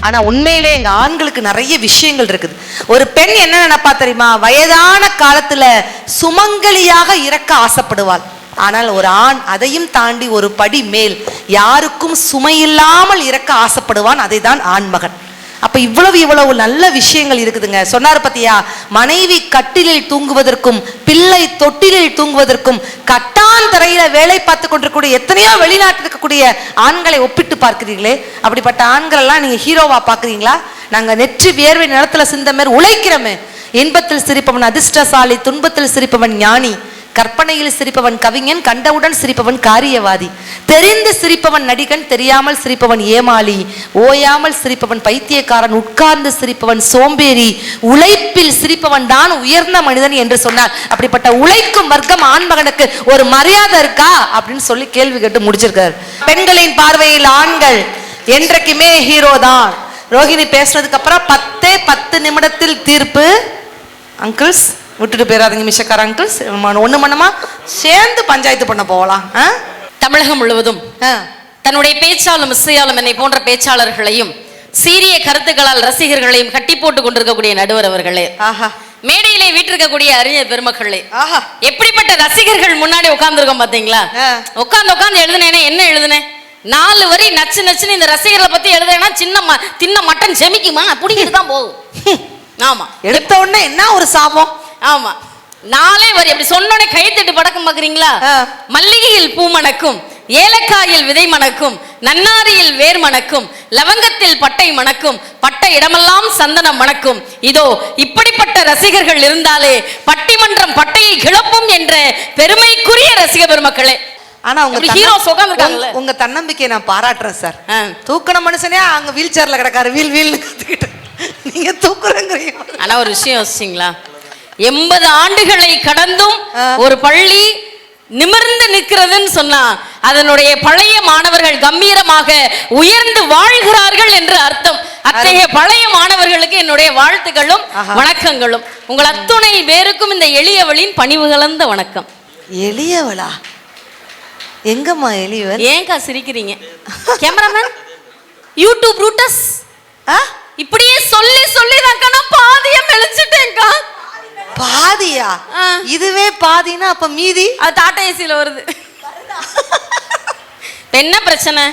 ஆனா உண்மையிலே எங்க ஆண்களுக்கு நிறைய விஷயங்கள் இருக்குது. ஒரு பெண் என்ன நினைப்பா தெரியுமா? வயதான காலத்துல சுமங்கலியாக இறக்க ஆசைப்படுவாள். ஆனால் ஒரு ஆண் அதையும் தாண்டி ஒரு படி மேல் யாருக்கும் சுமையில்லாமல் இறக்க ஆசைப்படுவான். அதை தான் ஆண்மகன். அப்ப இவ்வளவு நல்ல விஷயங்கள் இருக்குதுங்க. சொன்னார் பத்தியா, மனைவி கட்டிலில் தூங்குவதற்கும் பிள்ளை தொட்டிலில் தூங்குவதற்கும் கட்டாந்தரையில வேலை பார்த்து கொண்டிருக்கக்கூடிய எத்தனையோ வெளிநாட்டில் இருக்கக்கூடிய ஆண்களை ஒப்பிட்டு பார்க்கிறீர்களே, அப்படிப்பட்ட ஆண்கள் எல்லாம் நீங்க ஹீரோவா பாக்குறீங்களா? நாங்க நெற்றி வேர்வை நிலத்துல சிந்த மாதிரி உழைக்கிறோமே. இன்பத்தில் சிரிப்பவன் அதிர்ஷ்டசாலி, துன்பத்தில் சிரிப்பவன் ஞானி, கற்பனையில் சிரிப்பவன் கவிஞன், கண்டவுடன் சிரிப்பவன் காரியவாதி, தெரிந்து சிரிப்பவன் நடிகன், தெரியாமல் சிரிப்பவன் ஏமாளி, ஓயாமல் சிரிப்பவன் பைத்தியக்காரன், உட்கார்ந்து சிரிப்பவன் சோம்பேறி, உழைப்பில் சிரிப்பவன் தான் உயர்ந்த மனிதன் என்று சொன்னார். அப்படிப்பட்ட உழைக்கும் வர்க்கம் ஆண்மகனுக்கு ஒரு மரியாதை இருக்கா அப்படின்னு சொல்லி கேள்வி கேட்டு முடிச்சிருக்காரு. பெண்களின் பார்வையில் ஆண்கள் என்றைக்குமே ஹீரோ தான். ரோஹிணி பேசுனதுக்கு அப்புறம் 10 நிமிடத்தில் தீர்ப்பு. அங்கிள்ஸ் விட்டுட்டு போயிடாதீங்க, மிஷக்கார அங்கிள்ஸ். ஒண்ணு மண்ணமா சேர்ந்து பஞ்சாயத்து பண்ண போகலாம். தமிழகம் முழுவதும் தன்னுடைய பேச்சாலும் இசையாலும் என்னை போன்ற பேச்சாளர்களையும் சீரிய கருத்துக்களால் ரசிகர்களையும் கட்டி போட்டு கொண்டிருக்கக்கூடிய நடுவர் அவர்களே, மேடையிலே வீட்டிருக்கக்கூடிய அறிஞர் பெருமக்களே, எப்படிப்பட்ட ரசிகர்கள் முன்னாடி உட்கார்ந்துருக்கோம் பாத்தீங்களா? உட்கார்ந்து எழுதுனேனே, என்ன எழுதுனேன்? 4 வரி நச்சு நச்சுன்னு இந்த ரசிகர்களை பத்தி எழுதுனா தின்ன மட்டன் செமிக்குமா? பிடிக்கிட்டு தான் போகும். ஆமா, எடுத்த உடனே என்ன ஒரு சாபம். ஆமா, 4 வரி அப்படி சொன்னோடனே கைத்தட்டு படக்கம் பாக்குறீங்களா? மல்லிகையில் பூ மணக்கும், ஏலக்காயில் விதை மணக்கும், நன்னாரியில் வேர் மணக்கும், லவங்கத்தில் பட்டை மணக்கும், பட்டை இடமெல்லாம் சந்தனம் மணக்கும். இதோ இப்படிப்பட்ட ரசிகர்கள் இருந்தாலே பட்டிமன்றம் பட்டையை கிளப்பும் என்ற பெருமைக்குரிய ரசிக பெருமக்களே. ஆனா உங்க தன்னம்பிக்கையை நான் பாராட்டுறேன் சார். தூக்கண மனுஷனே அங்க வீல் சேர்ல கிடக்காரு, வீல் வீல் கத்துக்கிட்டு நீங்க தூக்குறீங்க. ஆனா ஒரு விஷயம் யோசிச்சீங்களா? 80 ஆண்டுகளை கடந்தும் ஒரு பள்ளி நிமிர்ந்து நிற்கிறதுன்னு சொன்னா அதனுடைய பழைய மாணவர்கள் கம்பீரமாக உயர்ந்து வாழ்கிறார்கள் என்று அர்த்தம். அத்தகைய பழைய மாணவர்களுக்கு என்னுடைய வாழ்த்துக்களும் வணக்கங்களும். உங்கள் அத்துணை பேருக்கும் இந்த எளியவளின் பணிவு கலந்த வணக்கம். எளியவளா? எங்கம்மா எளியவள்? ஏங்கா சிரிக்கிறீங்க? கேமராமேன், யூடியூப் ரூட்டஸ் இப்படியே சொல்லி சொல்லி நான் பாதியம் எழுச்சிட்டேன்க்கா. பாதியா? இதுவே பாதினா அப்ப மீதி அது டாடா ஏசில வருது. என்ன பிரச்சனை?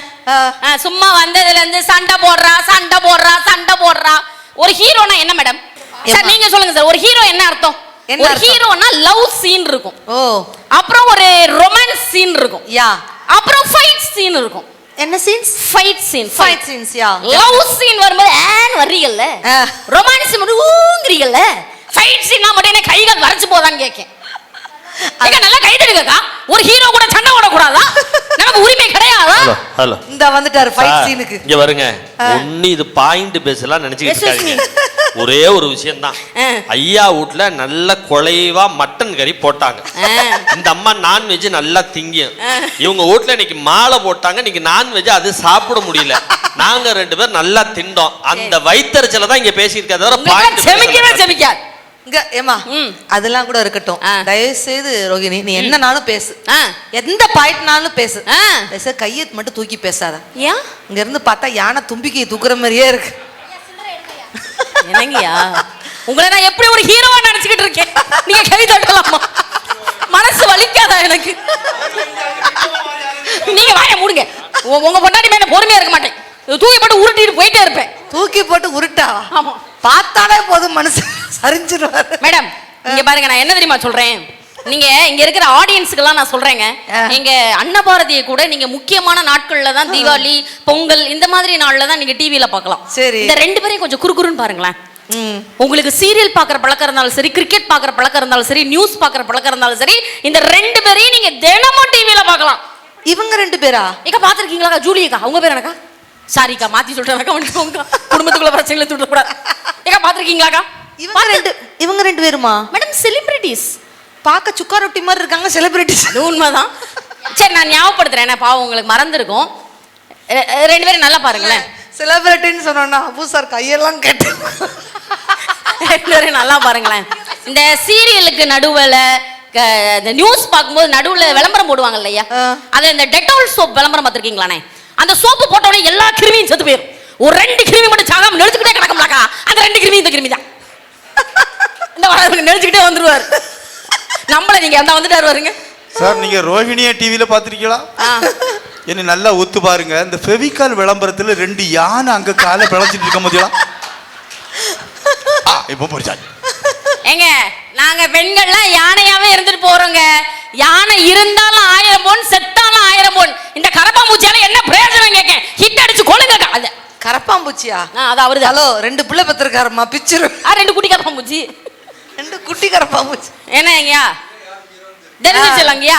சும்மா வந்ததுல இருந்து சண்டை போடுறா. ஒரு ஹீரோனா என்ன மேடம்? சார் நீங்க சொல்லுங்க சார், ஒரு ஹீரோ என்ன அர்த்தம்? ஒரு ஹீரோனா லவ் சீன் இருக்கும், அப்புறம் ஒரு ரொமான்ஸ் சீன் இருக்கும், அப்புறம் ஃபைட் சீன் இருக்கும். என்ன scenes? Fight scenes. Love scene வரும்போது ஏன் வர்றீங்கல்ல, ரொமான்ஸ் மட்டும் ஊங்குறீங்கல்ல, ஃபைட் சீன்னா மட்டும் என்ன கைகள் வரைச்சு போதான்னு கேட்கேன். நல்லா கை தடுங்கக்கா. ஒரு ஹீரோ கூட சண்டை ஓடக்கூடாதா? நமக்கு உரிமை கிடையாதா? ஹலோ, இந்த வந்துட்டாரு ஃபைட் சீனுக்கு. இங்க வருங்க. ஒண்ணு இது பாயிண்ட் பேசலாம் நினைச்சிட்டு இருக்காங்க. ஒரே ஒரு விஷயம் தான். ஐயா வீட்டுல நல்ல குழைவா மட்டன் கறி போட்டாங்க. இந்த அம்மா நான்வெஜ் நல்லா திங்கும். இவங்க வீட்டுல இன்னைக்கு மாலை போட்டாங்க. இன்னைக்கு நான்வெஜ் அது சாப்பிட முடியல. நாங்க 2 பேர் நல்லா திண்டோம். அந்த வயித்தறிச்சல தான் இங்க பேசியிருக்கா தவிர பாயிண்ட் செமிக்காது. இங்க ஏமா அதெல்லாம் கூட இருக்கட்டும். தயவு செய்து ரோகிணி, நீ என்னனாலும் பேசு, எந்த பாயிண்ட்னாலும் பேசு. கையை மட்டும் தூக்கி பேசாத. இங்க இருந்து பார்த்தா யானை தும்பிக்கையை தூக்குற மாதிரியே இருக்கு. என்னங்கயா, உங்களை நான் எப்படி ஒரு ஹீரோவா நினைச்சுக்கிட்டு இருக்கேன். நீங்க கை தட்டலாமா? மனசு வலிக்காதா எனக்கு? நீங்க வாய மூடுங்க. உங்க பொண்டாட்டி மேல பொறுமையா இருக்க மாட்டேன். தூக்கி போட்டு உருட்டிட்டு போயிட்டே இருப்பேன். தூக்கி போட்டு உருட்டா? ஆமா, பார்த்தாலே போதும் மனசு சரிஞ்சிருவாரு. மேடம் இங்க பாருங்க, நான் என்ன தெரியுமா சொல்றேன்? நீங்க இங்க இருக்கிற ஆடியன்ஸ்க்கெல்லாம் நான் சொல்றேங்க, நீங்க அன்னபாரதியை கூட நீங்க முக்கியமான நாட்கள்ல தான், தீபாவளி, பொங்கல் இந்த மாதிரி நாள்ல தான் நீங்க டிவில பார்க்கலாம். சரி, இந்த 2 பேரையும் கொஞ்சம் குறுகுறுன்னு பாருங்களேன். உங்களுக்கு சீரியல் பாக்குற பழக்கம் இருந்தாலும் சரி, கிரிக்கெட் பாக்குற பழக்கம் இருந்தாலும் சரி, நியூஸ் பாக்குற பழக்கம் இருந்தாலும் சரி, இந்த 2 பேரையும் நீங்க தினமும் டிவில பார்க்கலாம். இவங்க 2 பேரா? இங்க பாத்துருக்கீங்களா? ஜூலியக்கா அவங்க பேர் எனக்கா? சாரிக்கா, மாத்தி சொல்றேன். குடும்பத்துக்குள்ள பிரச்சனைகளை தூண்டக்கூடாது. ஏக்கா பாத்துருக்கீங்களாக்கா? இவங்க 2 பேருமா மேடம்? செலிபிரிட்டிஸ். பார்க்க சுக்கா ரொட்டி மாதிரி இருக்காங்க. செலிபிரிட்டிஸ். அது உண்மைதான். சரி, நான் ஞாபகப்படுத்துறேன். பாவம் உங்களுக்கு மறந்துருக்கும். 2 பேரும் நல்லா பாருங்களேன். செலிபிரிட்டின்னு சொன்னோன்னா அபு சார் கையெல்லாம் கேட்டு. 2 பேரும் நல்லா பாருங்களேன். இந்த சீரியலுக்கு நடுவில் இந்த நியூஸ் பார்க்கும்போது நடுவில் விளம்பரம் போடுவாங்க இல்லையா? அது இந்த டெட்டால் சோப் விளம்பரம் பார்த்துருக்கீங்களானே? அந்த சோப்பு போட்டோடனே எல்லா கிருமியும் செத்து போயிடும். ஒரு 2 கிருமி மட்டும் சாகாம நெளிச்சுக்கிட்டே கிடக்கும்லாக்கா. அந்த 2 கிருமி இந்த கிருமி தான். இந்த நெளிச்சுக்கிட்டே வந்துருவாரு. நம்மள நீங்க அந்த வந்துட்டாரு வருங்க சார். நீங்க ரோஹிணியா டிவில பாத்திருக்கீங்களா? என்ன நல்லா ஒத்து பாருங்க. இந்த ஃபெவிகால் விளம்பரத்துல 2 யானை அங்க காலை பிளஞ்சிட்டு இருக்க முடியல. இப்ப போச்சாச்சு. ஏங்க நாங்க பெண்கள்லாம் யானையாவே இருந்துட்டு போறோங்க. யானை இருந்தாலும் 1000 பொன், செத்தாலும் 1000 பொன். இந்த கரப்பாம்பூச்சியால என்ன பிரயோஜனம் கேட்க? ஹிட் அடிச்சு கொளுங்க. அது கரப்பாம்பூச்சியா? அது அவரு. ஹலோ, 2 பிள்ளை பத்திருக்காருமா, பிச்சிரு. 2 குட்டி கரப்பாம்பூச்சி. 2 குட்டி கரப்பாம்பூச்சி. என்ன ஐயா தெரிஞ்சிச்சலங்கயா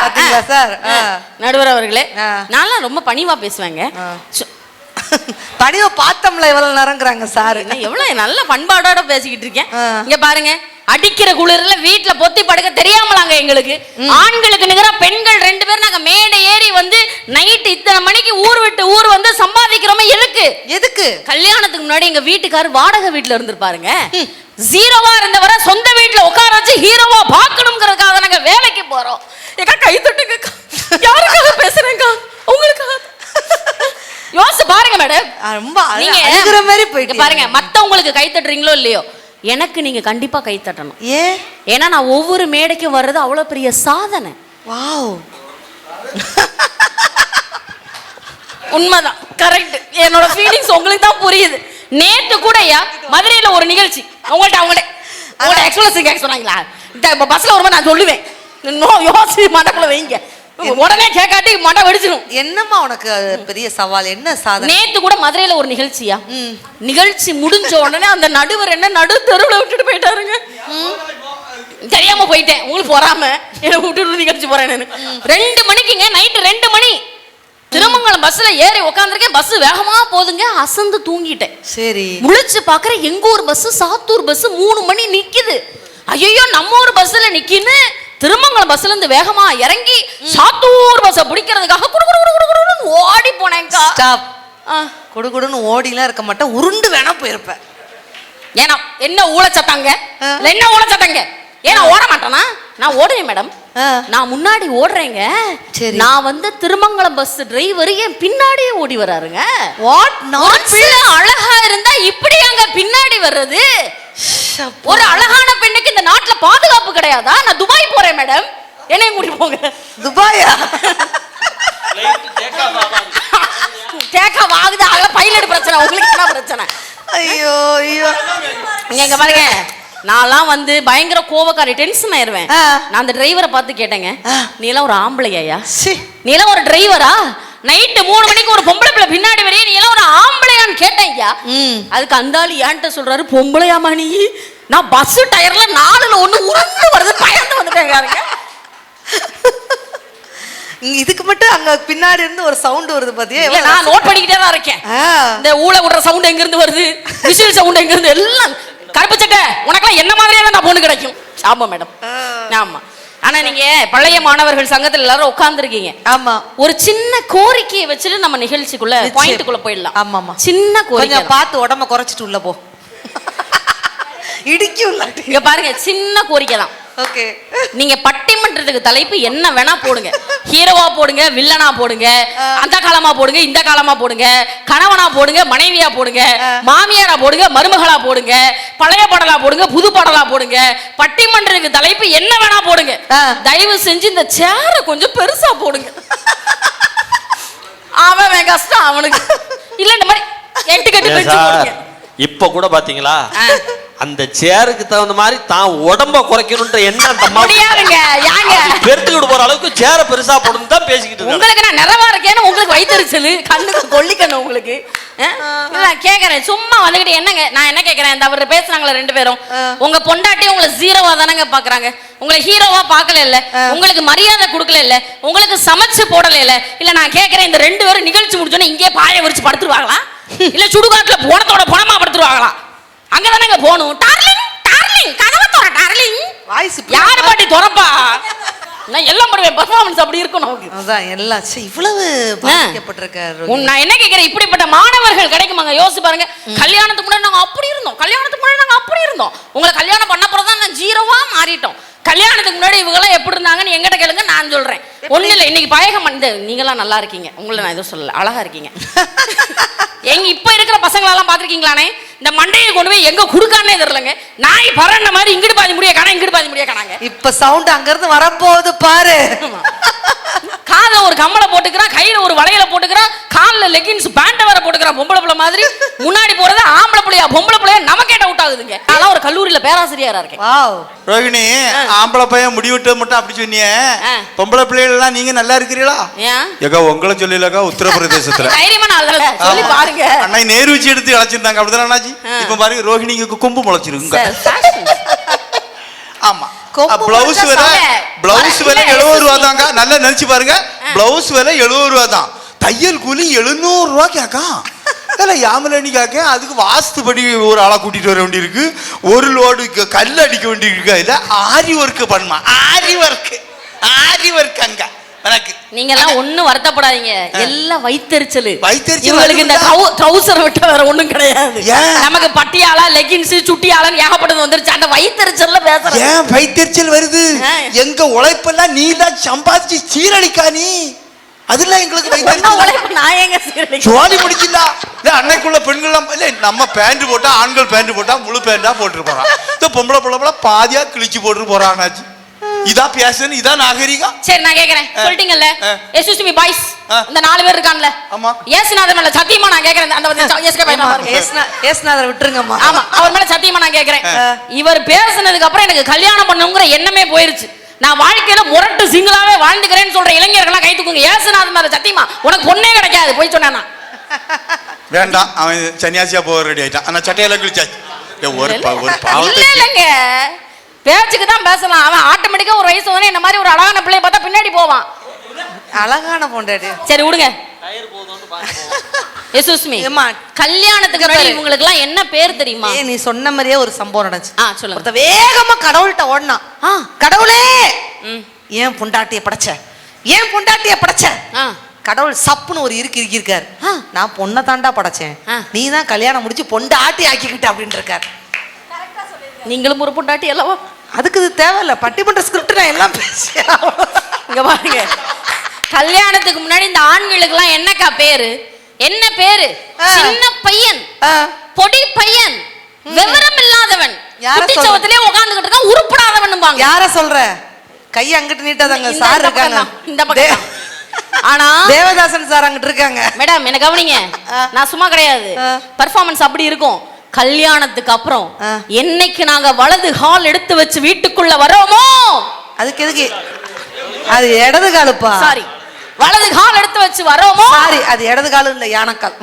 சார்? நடுவர் அவர்களே, நான்லாம் ரொம்ப பணிவா பேசுவேங்க. பணிவா பார்த்தோம்ல எவ்வளவு நேரங்கிறாங்க சார். எவ்வளவு நல்ல பண்பாடோட பேசிக்கிட்டு இருக்கேன். இங்க பாருங்க, அடிக்கிற குளிர்ல வீட்டுல பொத்தி படுக்க தெரியாமலாங்க எங்களுக்கு. ஆண்களுக்கு நிகரா பெண்கள் 2 பேரும் நாங்க மேடை ஏறி வந்து நைட்டு இத்தனை மணிக்கு ஊர் விட்டு ஊர் வந்து சம்பாதிக்கிறோமே. எதுக்கு? கல்யாணத்துக்கு முன்னாடி எங்க வீட்டுக்காரர் வாடகை வீட்டுல இருந்திருப்பாருங்க. ஜீரோவா இருந்தவரை சொந்த வீட்டுல உட்கார வச்சு ஹீரோவா பாக்கணுங்கிறதுக்காக நாங்க வேலைக்கு போறோம். ஏக்கா கை தட்டுங்க. யாருக்காக பேசுறேங்க? உங்களுக்காக. யோசிச்சு பாருங்க மேடம். ரொம்ப நீங்க அழுகுற மாதிரி போயிட்டு பாருங்க. மத்தவங்களுக்கு கை தட்டுறீங்களோ இல்லையோ, எனக்கு நீங்க கண்டிப்பா கை தட்டணும். ஏன்னா நான் ஒவ்வொரு மேடைக்கும் வர்றது அவ்வளவு பெரிய சாதனை. வாவ், உண்மைதான், கரெக்ட். என்னோட ஃபீலிங்ஸ் உங்களுக்கு தான் புரியுது. நேத்து கூட மதுரையில ஒரு நிகழ்ச்சி அவங்கள்ட்ட எக்ஸ்பிரஸ் கேட்க சொன்னாங்களா? இந்த பஸ்ல வரும்போது நான் சொல்லுவேன், யோசி மண்டக்குள்ள வைங்க, உடனே கேட்காட்டி மண்டை வெடிச்சிடும். என்னம்மா உனக்கு பெரிய சவால்? என்ன சாதனை? நேத்து கூட மதுரையில ஒரு நிகழ்ச்சியா, நிகழ்ச்சி முடிஞ்ச உடனே அந்த நடுவர் என்ன நடு தெருவுல விட்டுட்டு போயிட்டாருங்க. தெரியாம போயிட்டேன், உங்களுக்கு பொறாம என்ன விட்டுட்டு நிகழ்ச்சி போறேன். 2 மணிக்குங்க, நைட்டு 2 மணி திருமங்கலம் பஸ்ல ஏறி உட்காந்துருக்கேன். பஸ் வேகமா போதுங்க, அசந்து தூங்கிட்டேன். சரி, முழிச்சு பாக்குறேன், எங்க ஊர் பஸ் சாத்தூர் பஸ் 3 மணி நிக்குது. ஐயோ, நம்ம ஊர் பஸ்ல நிக்கின்னு திருமங்கலம் பஸ்ல இருந்து வேகமா இறங்கி சாத்தூர் பஸ் பிடிக்கிறதுக்காக குடுகுடுன்னு ஓடி போனேன்க்கா. ஸ்டாப். குடுகுடுன்னு ஓடிலாம் இருக்க மாட்டேன், உருண்டு வேணா போயிருப்பேன். ஏன்னா என்ன ஊழச்சத்தாங்க, என்ன ஊழச்சத்தாங்க? ஏன்னா ஓட மாட்டேனா? நான் ஓடுறேன் மேடம், நான் முன்னாடி ஓடுறேங்க. நான் வந்து திருமங்கலம் பஸ் டிரைவர் என் பின்னாடியே ஓடி வராருங்க. What nonsense! அழகா இருந்தா இப்படி அங்க பின்னாடி வர்றது? ஒரு அழகான பெண்ணுக்கு இந்த நாட்டுல பாதுகாப்பு கிடையாதா? நான் துபாய் போறேன் மேடம், என்னையும் கூட்டி போங்க. துபாயா? கேக்கா வாங்குது, அங்க பைலட் பிரச்சனை, உங்களுக்கு என்ன பிரச்சனை? ஐயோ ஐயோ, இங்க பாருங்க, நான்லாம் வந்து பயங்கர கோவக்காரி, டென்ஷன் ஆயிருவேன். நான் அந்த டிரைவரை பார்த்து கேட்டேங்க, நீ எல்லாம் ஒரு ஆம்பளையா? நீ எல்லாம் ஒரு டிரைவரா? நைட்டு 3 மணிக்கு ஒரு பொம்பளை பிள்ளை பின்னாடி வரையே நீ எல்லாம் ஒரு ஆம்பளையான்னு கேட்டேன் ஐயா. அதுக்கு அந்த ஆளு ஏன்ட்ட சொல்றாரு, பொம்பளையாமா நீ? நான் பஸ் டயர்ல 4ல 1 உருண்டு வருது, பயந்து வந்துட்டேங்க. இதுக்கு மட்டும் அங்க பின்னாடி இருந்து ஒரு சவுண்ட் வருது பாத்தியா? நான் நோட் பண்ணிக்கிட்டே தான் இருக்கேன். இந்த ஊழ விடுற சவுண்ட் எங்க இருந்து வருது, விசில் சவுண்ட் எங்க இருந்து, எல்லாம் கருப்பு சட்டை. உனக்கெல்லாம் என்ன மாதிரியே தான் நான் பொண்ணு கிடைக்கும். ஆமா மேடம், ஆமா. ஆனா நீங்க பழைய மாணவர்கள் சங்கத்துல எல்லாரும் உட்கார்ந்துருக்கீங்க. ஆமா, ஒரு சின்ன கோரிக்கையை வச்சுட்டு நம்ம நிகழ்ச்சிக்குள்ள பாயிண்ட்குள்ள போயிடலாம். ஆமாமா, சின்ன கோரிக்கை, பார்த்து உடம்ப குறைச்சிட்டு உள்ள போ. இடிக்கும். இங்க பாருங்க, சின்ன கோரிக்கை தான். ஓகே, நீங்க பட்டிமன்றத்துக்கு தலைப்பு என்ன வேணா போடுங்க. ஹீரோவா போடுங்க, வில்லனா போடுங்க, அந்த காலமா போடுங்க, இந்த காலமா போடுங்க, கணவனா போடுங்க, மனைவியா போடுங்க, மாமியாரா போடுங்க, மருமகளா போடுங்க, பழைய பாடலா போடுங்க, புது பாடலா போடுங்க. பட்டிமன்றத்துக்கு தலைப்பு என்ன வேணா போடுங்க. தயவு செஞ்சு இந்த சேர கொஞ்சம் பெருசா போடுங்க. அவன் கஷ்டம் அவனுக்கு இல்ல, இந்த மாதிரி 8 கட்டு வச்சு போடுங்க. இப்ப கூட பாத்தீங்களா, அந்த சேருக்கு தகுந்த மாதிரி தான் உடம்ப குறைக்கணும்ன்ற எண்ணம் பெருத்துக்கிட்டு போற அளவுக்கு சேர பெருசா போடணும் தான் பேசிக்கிட்டு. உங்களுக்கு நான் நிறைவா இருக்கேன்னு உங்களுக்கு வயிற்றுச்சல், கண்ணுக்கு கொல்லிக்கணும் உங்களுக்கு. நான் கேக்குறேன், சும்மா வந்துகிட்டு என்னங்க, நான் என்ன கேக்குறேன், இந்த அவர் பேசுறாங்களே 2 பேரும், உங்க பொண்டாட்டி உங்களை ஜீரோவா தானங்க பாக்குறாங்க, உங்களை ஹீரோவா பாக்கல இல்ல, உங்களுக்கு மரியாதை கொடுக்கல இல்ல, உங்களுக்கு சமைச்சு போடல இல்ல. இல்ல நான் கேக்குறேன், இந்த 2 பேரும் நிகழ்ச்சி முடிச்சோன்னே இங்கே பாய விரிச்சு படுத்துருவாங்களா, இல்ல சுடுகாட்டுல போனத்தோட பணமா படுத்துருவாங்களா? அங்கதானங்க போகணும். டார்லிங் டார்லிங் கதவை தோற டார்லிங். வாய்ஸ் யாரு பாட்டி தோறப்பா? நான் எல்லாம் பண்ணுவேன், பெர்ஃபார்மன்ஸ் அப்படி இருக்கும் நமக்கு. அதான் எல்லாம் இவ்வளவு பாதிக்கப்பட்டிருக்காரு. நான் என்ன கேக்குறேன், இப்படிப்பட்ட மாணவர்கள் கிடைக்குமாங்க? யோசிச்சு பாருங்க. கல்யாணத்துக்கு முன்னாடி நாங்க அப்படி இருந்தோம், கல்யாணத்துக்கு முன்னாடி நாங்க அப்படி இருந்தோம், உங்களை கல்யாணம் பண்ண போறதான் நான் ஜீரோவா மாறிட்டோம். கல்யாணத்துக்கு முன்னாடி இவங்க எல்லாம் எப்படி இருந்தாங்கன்னு எங்கிட்ட கேளுங்க, நான் நான் சொல்றேன். ஒண்ணு இல்ல, இன்னைக்கு பயகம் இந்த நீங்களாம் நல்லா இருக்கீங்க, உங்களை நான் எதுவும் சொல்லல, அழகா இருக்கீங்க. எங்க இப்ப இருக்கிற பசங்களெல்லாம் பாத்திருக்கீங்களானே, இந்த மண்டையை கொண்டு போய் எங்க குடுக்கானே தெரியலங்க. நாய் பறந்த மாதிரி இங்கிட்டு பாதி முடிய காணா, இங்கிட்டு பாதி முடிய காணாங்க. இப்ப சவுண்ட் அங்க இருந்து வரப்போகுது பாரு. காதுல ஒரு கம்மலை போட்டுக்கிறான், கையில ஒரு வளையல போட்டுக்கிறான், கால்ல லெகின்ஸ் பேண்ட வேற போட்டுக்கிறான். பொம்பளை பிள்ளை மாதிரி முன்னாடி போறது ஆம்பளை பிள்ளையா பொம்பளை பிள்ளையா நமக்கே டவுட் ஆகுதுங்க. நான் ஒரு கல்லூரியில பேராசிரியரா இருக்கேன். வாவ் ரோகிணி, ஆம்பளை பையன் முடிவிட்டு மட்டும் அப்படி சொன்னியே, பொம்பளை பிள்ளைகள் எல்லாம் நீங்க நல்லா இருக்கிறீங்களா? ஏக்கா உங்களை சொல்லலக்கா, உத்தரப்பிரதேசத்துல தைரியமா நல்ல சொல்லி பாருங்க. அண்ணா நேரு வச்சு எடுத்து இழைச்சிருந்தாங்க, அப்படிதானே அண்ணாச்சி? இப்ப பாருங்க ரோஹிணிக்கு கொம்பு முளைச்சிருக்குங்க. ஆமா, பிளவுஸ் விலை 70 ரூபா தாங்க. நல்லா நினைச்சு பாருங்க, பிளவுஸ் விலை 70 ரூபா தான், தையல் கூலி 700 ரூபா கேக்கா. யாமலி காக்க அதுக்கு வாஸ்துபடி ஒரு ஆளா கூட்டிட்டு வர வேண்டியிருக்கு, ஒரு லோடு கல் அடிக்க வேண்டியிருக்கு. இல்ல ஆரி ஒர்க் பண்ணுமா, ஆரி ஒர்க் அங்க எனக்கு. நீங்க எல்லாம் ஒண்ணும் வருத்தப்படாதீங்க, எல்லாம் வயித்தெரிச்சல். இவங்களுக்கு இந்த ட்ரவுசரை விட்டு வேற ஒண்ணும் கிடையாது. நமக்கு பட்டியாலா லெகின்ஸ் சுட்டியாலன்னு ஏகப்பட்டது வந்துருச்சு. அந்த வயித்தெரிச்சல்ல பேசுறேன். ஏன் வயித்தெரிச்சல் வருது? எங்க உழைப்பெல்லாம் நீ தான் சம்பாதிச்சு சீரழிக்கா நீ. அதெல்லாம் எங்களுக்கு வயித்தெரிச்சல். நான் எங்க சீரழி ஜோலி முடிச்சிடா. அன்னைக்குள்ள பெண்கள் இல்ல, நம்ம பேண்ட் போட்டா, ஆண்கள் பேண்ட் போட்டா முழு பேண்டா போட்டு போறான். பொம்பளை பிள்ளை பாதியா கிழிச்சு போட்டு போறான்னாச்சு. இதான் பேசணும், இதான் நாகரிகம். சரி நான் கேக்குறேன், சொல்லிட்டீங்கல்ல எஸ்எஸ்சி மீ பாய்ஸ், இந்த 4 பேர் இருக்கான்ல. ஆமா, ஏசுநாதர் மேல சத்தியமா நான் கேக்குறேன். அந்த எஸ்கே பையன் பாருங்க, ஏசுநாதர் விட்டுருங்கம்மா. ஆமா, அவர் மேல சத்தியமா நான் கேக்குறேன். இவர் பேசுனதுக்கு அப்புறம் எனக்கு கல்யாணம் பண்ணுங்கிற எண்ணமே போயிருச்சு. நான் வாழ்க்கையில முரட்டு சிங்கிளாவே வாழ்ந்துக்கிறேன்னு சொல்ற இளைஞர்கள்லாம் கை தூக்குங்க. ஏசுநாதர் மேல சத்தியமா உனக்கு பொண்ணே கிடைக்காது போய் சொன்னானா? வேண்டாம், அவன் சன்னியாசியா போக ரெடி ஆயிட்டான். ஆனா சட்டையெல்லாம் கிழிச்சாச்சு. ஒரு பாவத்தை இல்லங்க, பேச்சுக்கு தான் பேசலாம். அவன் ஆட்டோமேட்டிக்கா ஒரு வயசு வந்து என்ன மாதிரி ஒரு அழகான பிள்ளைய பார்த்தா பின்னாடி போவான். அழகான பொண்டாட்டி. சரி விடுங்க. எசுஸ்மி, கல்யாணத்துக்கு முன்னாடி இவங்களுக்கு எல்லாம் என்ன பேர் தெரியுமா? நீ சொன்ன மாதிரியே ஒரு சம்பவம் நடந்துச்சு. சொல்லுங்க. வேகமா கடவுள்கிட்ட ஓடனா, கடவுளே ஏன் பொண்டாட்டிய படைச்ச, ஏன் பொண்டாட்டிய படைச்ச. கடவுள் சப்புன்னு ஒரு இருக்காரு. நான் பொண்ணை தாண்டா படைச்சேன், நீ தான் கல்யாணம் முடிச்சு பொண்டாட்டி ஆக்கிக்கிட்ட அப்படின்னு இருக்காரு. நீங்களும் ஒரு பொண்டாட்டி அல்லவா? அதுக்கு இது தேவையில்ல, பட்டிமன்ற ஸ்கிரிப்ட் நான் எல்லாம் பேசியா. இங்க பாருங்க, கல்யாணத்துக்கு முன்னாடி இந்த ஆண்களுக்கு எல்லாம் என்னக்கா பேரு? என்ன பேரு? சின்ன பையன், பொடி பையன், விவரம் இல்லாதவன், குட்டிச்சவத்திலே உட்கார்ந்துகிட்டு இருக்கான், உருப்படாதவன். யார சொல்ற? கை அங்கிட்டு நீட்டாதாங்க, சார் இருக்காங்க இந்த பக்கம். ஆனா தேவதாசன் சார் அங்கிட்டு இருக்காங்க. மேடம் என்ன கவனிங்க, நான் சும்மா கிடையாது, பெர்ஃபார்மன்ஸ் அப்படி இருக்கும். கல்யாணத்துக்கு அப்புறம் என்னைக்கு நாங்க வலது கால் எடுத்து வச்சு வீட்டுக்குள்ள வரோமோ, அதுக்கு எதுக்கு அது இடது காலுப்பா? சாரி, வலது கால் எடுத்து வச்சு வரோமோ, சாரி அது இடது கால் இல்ல, யானைக்கால்.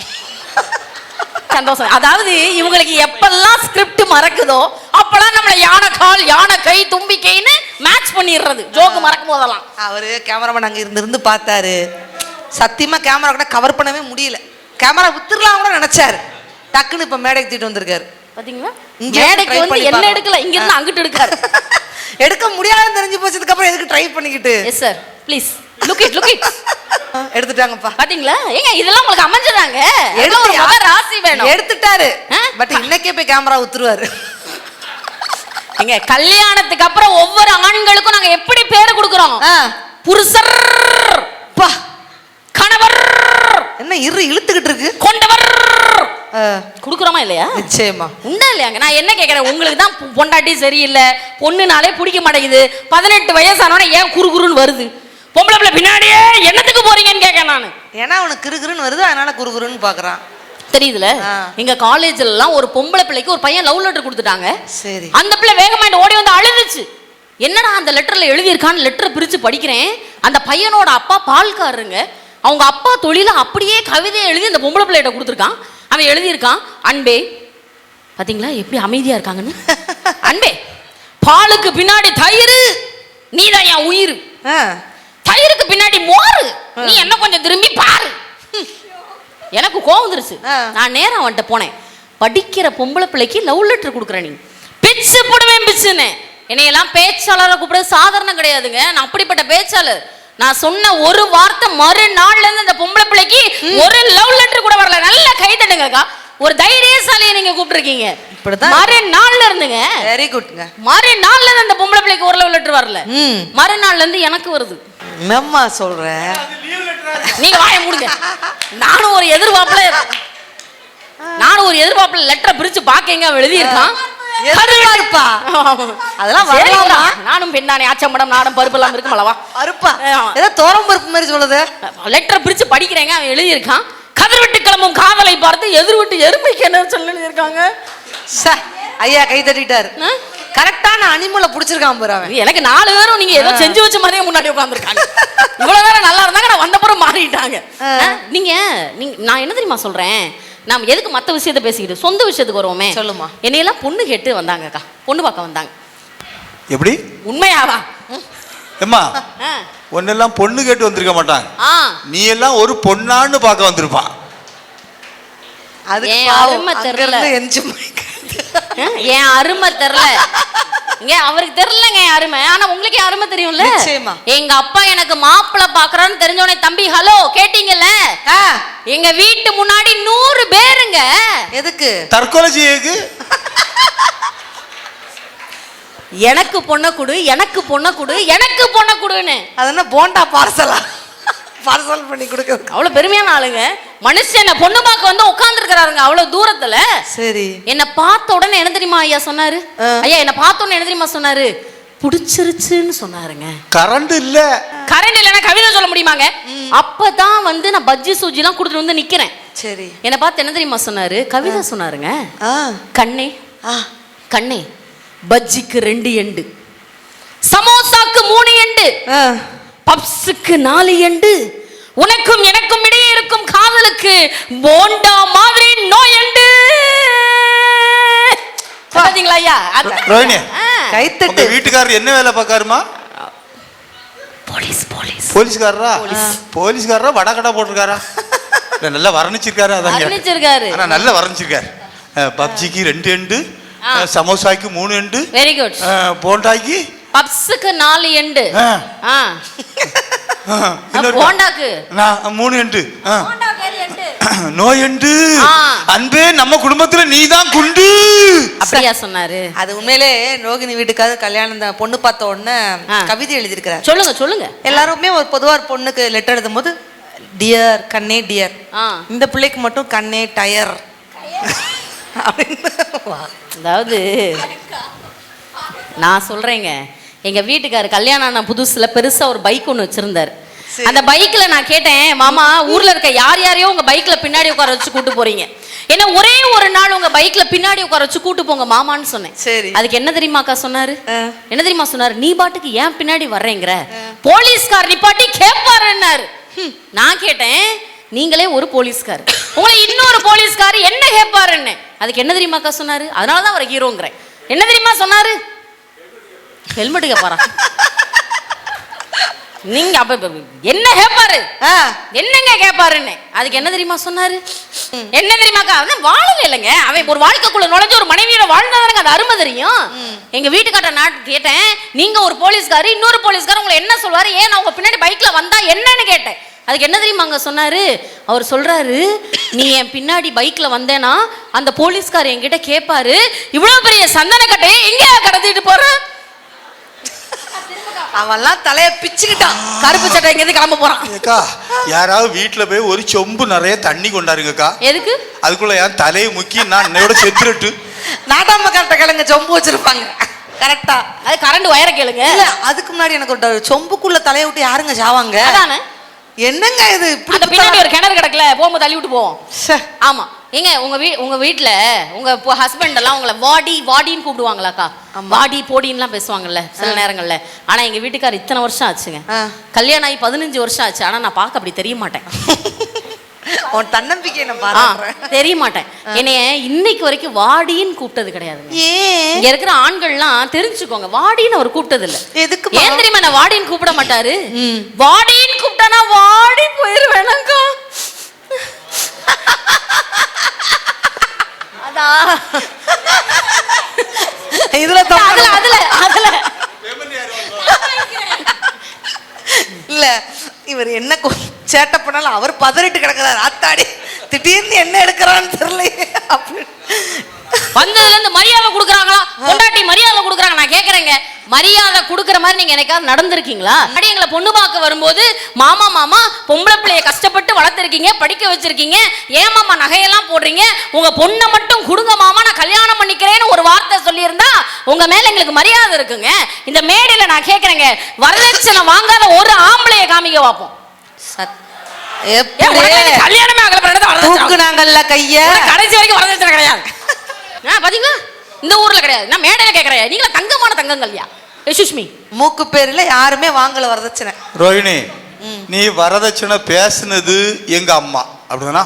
சந்தோஷம். அதாவது இவங்களுக்கு எப்பெல்லாம் ஸ்கிரிப்ட் மறக்குதோ அப்பெல்லாம் நம்மள யானை கால், யானை கை, தும்பிக்கைன்னு மேட்ச் பண்ணிடுறது. ஜோக்கு மறக்கும் போதெல்லாம் அவரு கேமராமேன் அங்க இருந்து பார்த்தாரு. சத்தியமா கேமரா கூட கவர் பண்ணவே முடியல. கேமரா வித்துடலாம் கூட நினைச்சாரு. டக்குன்னு இப்ப மேடைக்கு தூக்கிட்டு வந்திருக்காரு. பாத்தீங்களா? மேடைக்கு வந்து என்ன எடுக்கல, இங்க இருந்து அங்கிட்டு எடுக்காரு. எடுக்க முடியாதுன்னு தெரிஞ்சு போச்சதுக்கு அப்புறம் எதுக்கு ட்ரை பண்ணிக்கிட்டு? Yes sir please look it எடுத்துட்டாங்கப்பா. பாத்தீங்களா? ஏங்க இதெல்லாம் உங்களுக்கு அமைஞ்சதாங்க. ராசி வேணும். எடுத்துட்டாரு. பட் இன்னைக்கே போய் கேமரா உத்துருவாரு. எங்க கல்யாணத்துக்கு அப்புறம் ஒவ்வொரு ஆண்களுக்கும் நாங்க எப்படி பேர் கொடுக்கிறோம்? புருஷர், கணவர், என்ன இழுத்துக்கிட்டு இருக்கு, கொண்டவர் குடுக்குறோமா இல்லையா? நிச்சயமா உண்டா இல்லையாங்க? நான் என்ன கேட்கறேன், உங்களுக்கு தான் பொண்டாட்டி சரியில்லை, பொண்ணுனாலே பிடிக்க மாட்டேங்குது, 18 வயசானோட ஏன் குறுகுறுன்னு வருது? பொம்பளை பிள்ளை பின்னாடியே என்னத்துக்கு போறீங்கன்னு கேட்க நான். ஏன்னா அவனுக்கு கிறுகுறுன்னு வருது, அதனால குறுகுறுன்னு பாக்குறான். தெரியுதுல, எங்க காலேஜ்ல எல்லாம் ஒரு பொம்பளை பிள்ளைக்கு ஒரு பையன் லவ் லெட்டர் கொடுத்துட்டாங்க. சரி, அந்த பிள்ளை வேகமா ஓடி வந்து அழுதுச்சு. என்னடா அந்த லெட்டர்ல எழுதியிருக்கான்னு லெட்டர் பிரிச்சு படிக்கிறேன். அந்த பையனோட அப்பா பால்காரருங்க. அவங்க அப்பா தொழில அப்படியே கவிதையை எழுதி அந்த பொம்பளை பிள்ளைகிட்ட கொடுத்துருக்கான். அவன் எழுதியிருக்கான், அன்பே, பாத்தீங்களா எப்படி அமைதியா இருக்காங்கன்னு. அன்பே, பாலுக்கு பின்னாடி தயிர், நீதான் என் உயிர். தயிருக்கு பின்னாடி மோரு, நீ என்ன கொஞ்சம் திரும்பி பாரு. எனக்கு கோவம் வந்துருச்சு. நான் நேரா அவன்கிட்ட போனேன். படிக்கிற பொம்பளை பிள்ளைக்கு லவ் லெட்டர் கொடுக்குறேன், நீ பிச்சு போடுவேன் பிச்சுன்னு. என்னையெல்லாம் பேச்சாளரை கூப்பிட சாதாரணம் கிடையாதுங்க. நான் அப்படிப்பட்ட பேச்சாளர். நான் சொன்ன ஒரு வார்த்தை மறுநாள்ல இருந்து அந்த பொம்பளை பிள்ளைக்கு ஒரு லவ் லெட்டர் கூட வரல. நல்ல கை தட்டுங்கக்கா. ஒரு தைரியசாலியை நீங்க கூப்பிட்டுருக்கீங்க. மறுநாள்ல இருந்துங்க. வெரி குட்ங்க. மறுநாள்ல இருந்து அந்த பொம்பளை பிள்ளைக்கு ஒரு லவ் லெட்டர் வரல. மறுநாள்ல இருந்து எனக்கு வருது. என்னம்மா சொல்ற? நீங்க வாய மூடுங்க. நானும் ஒரு எதிர்பார்ப்புல லெட்டரை பிரிச்சு பாக்கங்க எழுதி இருக்கான். அதெல்லாம் வரலாமா? நானும் பெண்ணானே ஆச்சம்படம் நாடும் பருப்பு எல்லாம் இருக்கும் அல்லவா? அருப்பா ஏதோ தோரம் பருப்பு மாதிரி சொல்லுது. லெட்டர் பிரிச்சு படிக்கிறேங்க, அவன் எழுதி இருக்கான். கதிர் விட்டு கிளம்பும் காதலை பார்த்து எதிர் விட்டு எருமைக்கு என்ன சொல்லி இருக்காங்க. ஐயா கை தட்டிட்டாரு. கரெக்டான அனிமலை புடிச்சிருக்கான் பாரு அவன். எனக்கு 4 பேரும் நீங்க ஏதோ செஞ்சு வச்ச மாதிரியே முன்னாடி உட்கார்ந்துருக்காங்க. இவ்வளவு நேரம் நல்லா இருந்தாங்க, நான் வந்தப்புறம் மாறிட்டாங்க. நீங்க நான் என்ன தெரியுமா சொல்றேன், நாம எதுக்கு மத்த விஷயத்த பேசிக்கிட்டு சொந்த விஷயத்துக்கு வருவோமே. சொல்லுமா. என்னையெல்லாம் பொண்ணு கேட்டு வந்தாங்கக்கா, பொண்ணு பார்க்க வந்தாங்க. எப்படி? உண்மையாவா? எம்மா ஒன்னெல்லாம் பொண்ணு கேட்டு வந்திருக்க மாட்டாங்க, நீ எல்லாம் ஒரு பொண்ணான்னு பார்க்க வந்திருப்பான். அது அருமை தெரியல, என் அருமை தெரியல. இங்க அவருக்கு தெரியலங்க என் அருமை, ஆனா உங்களுக்கு என் அருமை தெரியும்ல. எங்க அப்பா எனக்கு மாப்பிள்ளை பாக்குறான்னு தெரிஞ்சோடனே, தம்பி ஹலோ கேட்டீங்கல்ல, எங்க வீட்டு முன்னாடி 100 பேருங்க. எதுக்கு? தற்கொலை செய்யக்கு. எனக்கு பொண்ணை கொடு, எனக்கு பொண்ணை கொடு, எனக்கு பொண்ணை கொடுன்னு. அது என்ன போண்டா பார்சலா? பார்சல் பண்ணி கொடுக்க அவ்வளவு பெருமையான ஆளுங்க. மனுஷன் என்ன பொண்ணு பார்க்க வந்து உட்கார்ந்து இருக்கிறாருங்க அவ்வளவு தூரத்துல. சரி, என்ன பார்த்த உடனே என்ன தெரியுமா ஐயா சொன்னாரு? ஐயா என்ன பார்த்த உடனே என்ன தெரியுமா சொன்னாரு? புடிச்சிருச்சுன்னு சொன்னாருங்க. கரண்ட் இல்ல, கரண்ட் இல்லைன்னா கவிதை சொல்ல முடியுமாங்க? அப்பதான் வந்து நான் பஜ்ஜி சூஜி எல்லாம் கொடுத்துட்டு வந்து நிக்கிறேன். சரி, என்ன பார்த்து என்ன தெரியுமா சொன்னாரு? கவிதை சொன்னாருங்க. கண்ணே கண்ணே, பஜ்ஜிக்கு 2 எண்டு, சமோசாக்கு 3 எண்டு, பப்ஸுக்கு 4 எண்டு, உனக்கும் எனக்கும் இடையே இருக்கும் காதலுக்கு போண்டா மாதிரி நோ எண்டு. பாத்தீங்களா ஐயா? ரோஹிணி கைத்தட்டு. வீட்டுக்காரர் என்ன வேலை பார்க்காருமா? போலீஸ். போலீஸ் போலீஸ்காரரா? போலீஸ்காரரா வடகடா போட்டிருக்காரா? நல்லா வர்ணிச்சிருக்காரு. அதான் வர்ணிச்சிருக்காரு, ஆனா நல்லா வர்ணிச்சிருக்காரு. பப்ஜிக்கு 2 எண்டு, சமோசாக்கு 3 எண்டு, வெரி குட், போண்டாக்கு பப்ஸுக்கு 4 எண்டு, போண்டாக்கு 3 எண்டு, நோ எண்டு. அன்பே நம்ம குடும்பத்துல நீதான் குண்டு. அப்படியா சொன்னாரு? அது உண்மையிலே ரோகிணி வீட்டுக்காக கல்யாணம் பொண்ணு பார்த்த உடனே கவிதை எழுதியிருக்கிறார். சொல்லுங்க சொல்லுங்க. எல்லாருமே ஒரு பொதுவா பொண்ணுக்கு லெட்டர் எழுதும் போது டியர் கண்ணே டியர், இந்த பிள்ளைக்கு மட்டும் கண்ணே டயர். அதாவது நான் சொல்றேங்க, எங்க வீட்டுக்காரு கல்யாணம் ஆன புதுசுல பெருசா ஒரு பைக் ஒண்ணு வச்சிருந்தாரு. அந்த பைக்ல நான் கேட்டேன், மாமா ஊர்ல இருக்க யார் யாரையோ உங்க பைக்ல பின்னாடி உட்கார வச்சு கூட்டு போறீங்க, என்ன ஒரே ஒரு நாள் உங்க பைக்ல பின்னாடி உட்கார வச்சு கூட்டு போங்க மாமான்னு சொன்னேன். சரி, அதுக்கு என்ன தெரியுமாக்கா சொன்னாரு? என்ன தெரியுமா சொன்னாரு? நீ பாட்டுக்கு ஏன் பின்னாடி வர்றேங்கிற, போலீஸ்கார் நிப்பாட்டி கேட்பாருன்னாரு. நான் கேட்டேன், நீங்களே ஒரு போலீஸ்கார், உங்களை இன்னொரு போலீஸ்கார் என்ன கேட்பாருன்னு. அதுக்கு என்ன தெரியுமாக்கா சொன்னாரு? அதனாலதான் அவரை ஹீரோங்கிறேன். என்ன தெரியுமா சொன்னாரு? ஹெல்மெட் கேட்பாரா? நீங்க அப்ப என்ன கேட்பாரு, என்னங்க கேட்பாருன்னு. அதுக்கு என்ன தெரியுமா சொன்னாரு? என்ன தெரியுமாக்கா, அவன் வாழல இல்லைங்க, அவன் ஒரு வாழ்க்கைக்குள்ள நுழைஞ்சு ஒரு மனைவியோட வாழ்ந்தாதானங்க அது அருமை தெரியும். எங்க வீட்டுக்காட்ட நான் கேட்டேன், நீங்க ஒரு போலீஸ்காரு, இன்னொரு போலீஸ்கார் உங்களை என்ன சொல்வாரு, ஏன் நான் உங்க பின்னாடி பைக்ல வந்தா என்னன்னு கேட்டேன். அதுக்கு என்ன தெரியுமா அங்க சொன்னாரு? அவர் சொல்றாரு, நீ என் பின்னாடி பைக்ல வந்தேனா அந்த போலீஸ்கார் என்கிட்ட கேட்பாரு, இவ்வளவு பெரிய சந்தன கட்டையை எங்க கடத்திட்டு போற? அவன்லாம் தலைய பிச்சுக்கிட்டான், கருப்பு சட்டை எங்க கிளம்ப போறான். யாராவது வீட்டுல போய் ஒரு சொம்பு நிறைய தண்ணி கொண்டாருங்கக்கா. எதுக்கு? அதுக்குள்ள என் தலையை முக்கி நான் என்னோட செத்துட்டு நாட்டாம கரெக்டா கிழங்கு சொம்பு வச்சிருப்பாங்க கரெக்டா. அது கரண்ட் வயர கேளுங்க. இல்ல அதுக்கு முன்னாடி எனக்கு ஒரு சொம்புக்குள்ள தலைய விட்டு யாருங்க சாவாங்க? அதானே. என்னங்க இது? அந்த பின்னாடி ஒரு கிணறு கிடக்கல, போகும்போது தள்ளி விட்டு போவோம். ஆமா. ஏங்க உங்க வீட்டுல உங்க ஹஸ்பண்ட் எல்லாம் உங்களை வாடின்னு கூப்பிடுவாங்களாக்கா? வாடி போடின்லாம் பேசுவாங்கல்ல சில நேரங்கள்ல. ஆனா எங்க வீட்டுக்காரர் இத்தனை வருஷம் ஆச்சுங்க, கல்யாணம் ஆகி 15 வருஷம் ஆச்சு. ஆனா நான் பார்க்க அப்படி தெரிய மாட்டேன். உன் தன்னம்பிக்கை நான் பாராட்டுறேன். தெரிய மாட்டேன். என்னைய இன்னைக்கு வரைக்கும் வாடின்னு கூப்பிட்டது கிடையாது. இங்க இருக்கிற ஆண்கள்லாம் தெரிஞ்சுக்கோங்க, வாடின்னு அவர் கூப்பிட்டது இல்ல. எதுக்கு? ஏன் தெரியுமா நான் வாடின்னு கூப்பிட மாட்டாரு? வாடின்னு கூப்பிட்டானா வாடி போயிருவேனக்கா. இதுல அதுல இல்ல இவர் என்ன சேட்டை பண்ணாலும் அவர் பதறிட்டு கிடக்குறாரு. ஆத்தாடி திடீர்னு என்ன எடுக்கிறான்னு தெரியல. வந்ததுல இருந்து மரியாதை கொடுக்குறாங்களா? பொண்டாட்டி மரியாதை கொடுக்குறாங்க. நான் கேக்குறேங்க, மரியாதை கொடுக்குற மாதிரி நீங்க எனக்காவது நடந்திருக்கீங்களா? அடி எங்களை பொண்ணு பார்க்க வரும்போது மாமா மாமா பொம்பளை பிள்ளைய கஷ்டப்பட்டு வளர்த்துருக்கீங்க, படிக்க வச்சிருக்கீங்க, ஏன் மாமா நகையெல்லாம் போடுறீங்க, உங்க பொண்ணை மட்டும் கொடுங்க மாமா நான் கல்யாணம் பண்ணிக்கிறேன்னு ஒரு வார்த்தை சொல்லியிருந்தா உங்க மேல எங்களுக்கு மரியாதை இருக்குங்க. இந்த மேடையில நான் கேக்குறேங்க, வரதட்சணை வாங்காத ஒரு ஆம்பளைய காமிக்க பார்ப்போம். கல்யாணமே தூக்குனாங்கல்ல கைய, கடைசி வரைக்கும் வரதட்சணை கிடையாது. பாத்தீங்களா, இந்த ஊர்ல கிடையாது. நான் மேடையில கேக்குறேன், நீங்களா தங்கமான தங்கங்கள்யா? சுஷ்மி, மூக்கு பேர்ல யாருமே வாங்கல வரதட்சணை. ரோஹிணி, நீ வரதட்சணை பேசுனது எங்க அம்மா அப்படிதானா?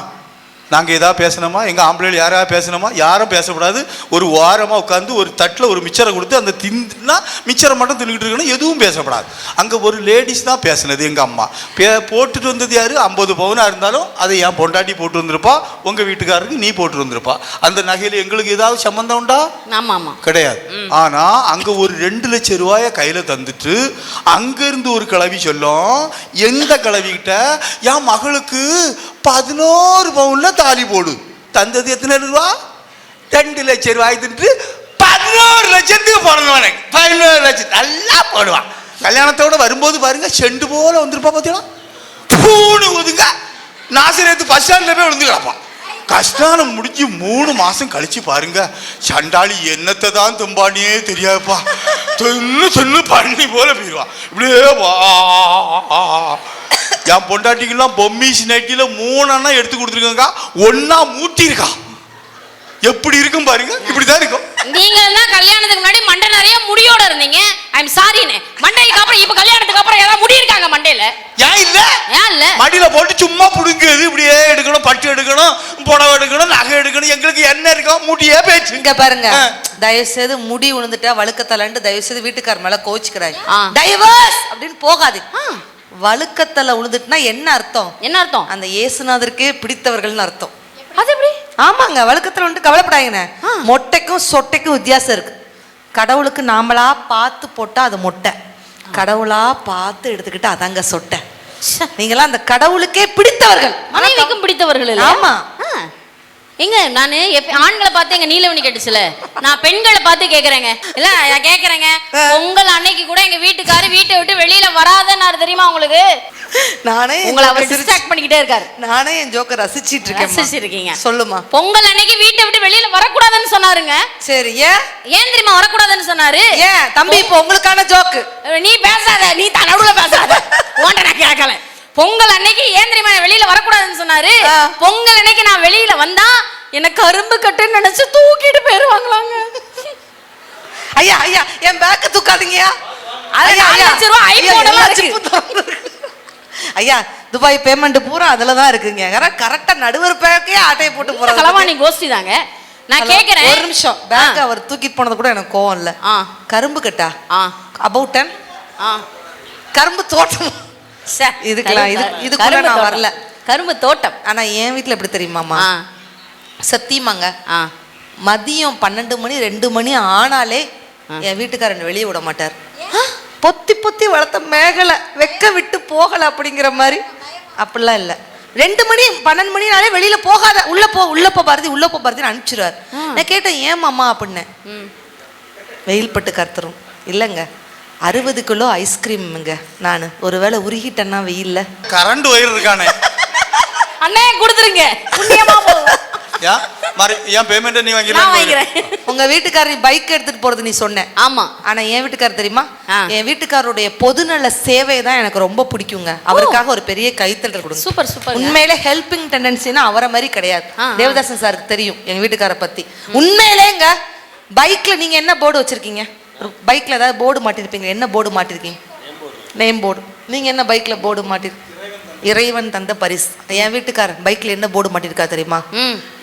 நாங்கள் ஏதாவது பேசணுமா? எங்கள் ஆம்பளைகள் யாராவது பேசணுமா? யாரும் பேசக்கூடாது. ஒரு வாரமாக உட்காந்து ஒரு தட்டில் ஒரு மிச்சரை கொடுத்து அந்த தின்னா மிச்சரை மட்டும் தின்னுக்கிட்டு இருக்கணும், எதுவும் பேசக்கூடாது. அங்கே ஒரு லேடிஸ் தான் பேசுனது எங்கள் அம்மா. போட்டுட்டு வந்தது யார்? 50 பவுனாக இருந்தாலும் அதை என் பொண்டாட்டி போட்டு வந்திருப்பா, உங்கள் வீட்டுக்காரருக்கு நீ போட்டு வந்திருப்பா. அந்த நகையில் எங்களுக்கு ஏதாவது சம்மந்தம் உண்டா? கிடையாது. ஆனால் அங்கே ஒரு 2 லட்சம் ரூபாயை கையில் தந்துட்டு அங்கேருந்து ஒரு கிளவி சொல்லும், எந்த கிளவிக்கிட்ட என் மகளுக்கு 11 பவுன்ல தாலி போடு. தந்தது எத்தனை ரூபா? 2 லட்சம் ரூபாய் திட்டு 11 லட்சத்துக்கு பிறந்தவனே 11 லட்சம் நல்லா போடுவான். கல்யாணத்தோட வரும்போது பாருங்க செண்டு போல வந்திருப்பா. பார்த்தீங்களா, பூணு ஒதுங்க நாசிரியத்து பஸ் ஸ்டாண்ட்ல போய் விழுந்து கிடப்பான். கஷ்டம் முடிஞ்சு 3 மாசம் கழிச்சு பாருங்க, சண்டாளி என்னத்தை தான் தும்பானியே தெரியாதுப்பா, தொன்னு பண்ணி போல போயிடுவான். இப்படியே என் பொண்டாட்டிக்கெல்லாம் பொம்மிஸ் நைட்டில 3 அண்ணா எடுத்து கொடுத்துருக்காங்க, 1 மூட்டிருக்கா. எப்படி இருக்கும் பாருங்க, இப்படிதான் இருக்கும். நீங்க தான் கல்யாணத்துக்கு முன்னாடி மண்டை நிறைய முடியோட இருந்தீங்க. ஐ அம் சாரினே, மண்டைக்கு அப்புறம் இப்ப கல்யாணத்துக்கு அப்புறம் ஏதாவது முடி இருக்காங்க மண்டையில? ஏன் இல்ல மடியில போட்டு சும்மா புடுங்குது. இப்படியே எடுக்கணும், பட்டு எடுக்கணும், புடவை எடுக்கணும், நகை எடுக்கணும். எங்களுக்கு என்ன இருக்கும்? முடியே பேச்சு. இங்க பாருங்க, தயவு செய்து முடி உழுந்துட்டா வழுக்கத்தலன்ட்டு தயவு செய்து வீட்டுக்கார மேல கோச்சுக்கிறாங்க. டைவர்ஸ் அப்படின்னு போகாது. வழுக்கத்தல உழுந்துட்டுனா என்ன அர்த்தம்? அந்த இயேசுநாதருக்கே பிடித்தவர்கள்னு அர்த்தம். அது எப்படி? ஆமாங்க, வழுக்கத்துல வந்து கவலைப்படாதீங்க. மொட்டைக்கும் சொட்டைக்கும் வித்தியாசம் இருக்கு. கடவுளுக்கு நாமளா பார்த்து போட்டா அது மொட்டை, கடவுளா பார்த்து எடுத்துக்கிட்டு அதாங்க சொட்டை. நீங்களாம் அந்த கடவுளுக்கே பிடித்தவர்கள், மனைவிக்கும் பிடித்தவர்கள் இல்ல? ஆமா. எங்க நானு ஆண்களை பார்த்து எங்க நீலவணி கேட்டுச்சுல, நான் பெண்களை பார்த்து கேக்குறேங்க. இல்ல நான் கேக்குறேங்க, உங்கள் அன்னைக்கு கூட எங்க வீட்டுக்காரு வீட்டை விட்டு வெளியில வராதன்னாரு தெரியுமா உங்களுக்கு? நானே உங்களை அவர் டிஸ்ட்ராக்ட் பண்ணிக்கிட்டே இருக்காரு. நானே என் ஜோக்கர் ரசிச்சிட்டு இருக்கேன். ரசிச்சிருக்கீங்க? சொல்லுமா. பொங்கல் அன்னைக்கு வீட்டை விட்டு வெளியில வரக்கூடாதுன்னு சொன்னாருங்க. சரி, ஏன் தெரியுமா வரக்கூடாதுன்னு சொன்னாரு? ஏன் தம்பி, இப்போ உங்களுக்கான ஜோக்கு. நீ பேசாத, நீ நடுவுல பேசாத, உன்கிட்ட நான் கேட்கல. பொங்கல் அன்னைக்கு ஏன் தெரியுமா வெளியில வரக்கூடாதுன்னு சொன்னாரு? பொங்கல் அன்னைக்கு நான் வெளியில வந்தா எனக்கு கரும்பு கட்டுன்னு நினைச்சு தூக்கிட்டு போயிருவாங்களாங்க. ஐயா ஐயா, என் பேக்க தூக்காதீங்கயா. ஐயா, துபாய் பேமெண்ட் பூரா அதுலதான் இருக்குங்க. கரெக்டா நடுவர் பேக்கே ஆட்டையை போட்டு போறாங்க. களவாணி கோஷ்டி தாங்க. நான் கேக்குறேன், ஒரு நிமிஷம். பேக் அவர் தூக்கிட்டு போனது கூட எனக்கு கோவம் இல்ல. கரும்பு கட்டா அபவுட் 10 கரும்பு தோட்டம் இதுக்கெல்லாம் இதுக்குள்ள நான் வரல. கரும்பு தோட்டம். ஆனா என் வீட்டுல எப்படி தெரியுமாமா, சத்தியமாங்க, மதியம் 12 மணி 2 மணி ஆனாலே என் வீட்டுக்காரன் வெளியே விட மாட்டார். பொத்தி பொத்தி வளர்த்த மேகலை வெக்க விட்டு போகல அப்படிங்கிற மாதிரி. அப்படிலாம் இல்ல, 2 மணி 12 மணினாலே வெளியில போகாத, உள்ள போ பாரதி, உள்ள போ பாரதின்னு அனுப்பிச்சிருவார். நான் கேட்டேன், ஏன் மாமா அப்படின்னு. வெயில் பட்டு கருத்துரும். இல்லைங்க, 60 கிலோ ஐஸ்கிரீம்ங்க நான் ஒருவேளை உருகிட்டேன்னா வெயில்ல. கரண்ட் ஒயர் இருக்கானே அண்ணே கொடுத்துருங்க, புண்ணியமா போகும். ஏன் பேமெண்ட் நீ வாங்கிக்கிறேன். உங்க வீட்டுக்காரர் பைக் எடுத்துட்டு போறது நீ சொன்ன. ஆமா. ஆனா என் வீட்டுக்காரர் தெரியுமா, என் வீட்டுக்காரருடைய பொதுநல சேவை தான் எனக்கு ரொம்ப பிடிக்குங்க. அவருக்காக ஒரு பெரிய கைத்தட்டல் கொடுங்க. Super super. உண்மையிலே ஹெல்பிங் டெண்டன்சினா அவரை மாதிரி கிடையாது. தேவதாசன் சாருக்கு தெரியும் எங்க வீட்டுக்கார பத்தி. உண்மையிலேங்க, பைக்ல நீங்க என்ன போர்டு வச்சிருக்கீங்க? பைக்ல ஏதாவது போர்டு மாட்டிருப்பீங்க, என்ன போர்டு மாட்டிருக்கீங்க? Name board. நீங்க என்ன பைக்ல போர்டு மாட்டிரு? இறைவன் தந்த பரிசு. என் வீட்டுக்காரர் பைக்ல என்ன போர்டு மாட்டிருக்கா தெரியுமா?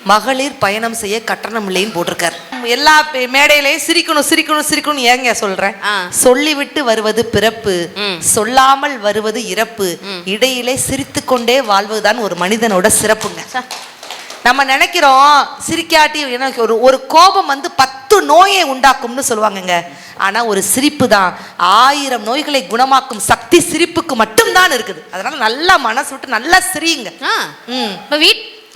மகளிர் பயணம் செய்ய கட்டணம் இல்லைன்னு போட்டிருக்காரு. எல்லா மேடையிலையும் சிரிக்கணும் சிரிக்கணும் சிரிக்கணும் ஏங்க சொல்றேன். சொல்லிவிட்டு வருவது பிறப்பு, சொல்லாமல் வருவது இறப்பு, இடையிலே சிரித்து கொண்டே வாழ்வதுதான் ஒரு மனிதனோட சிறப்புங்க. நம்ம நினைக்கிறோம் சிரிக்காட்டி, ஒரு கோபம் வந்து 10 நோயை உண்டாக்கும்னு சொல்லுவாங்கங்க. ஆனா ஒரு சிரிப்பு தான் 1000 நோய்களை குணமாக்கும் சக்தி சிரிப்புக்கு மட்டும்தான் இருக்குது. அதனால நல்லா மனசு விட்டு நல்லா சிரியுங்க.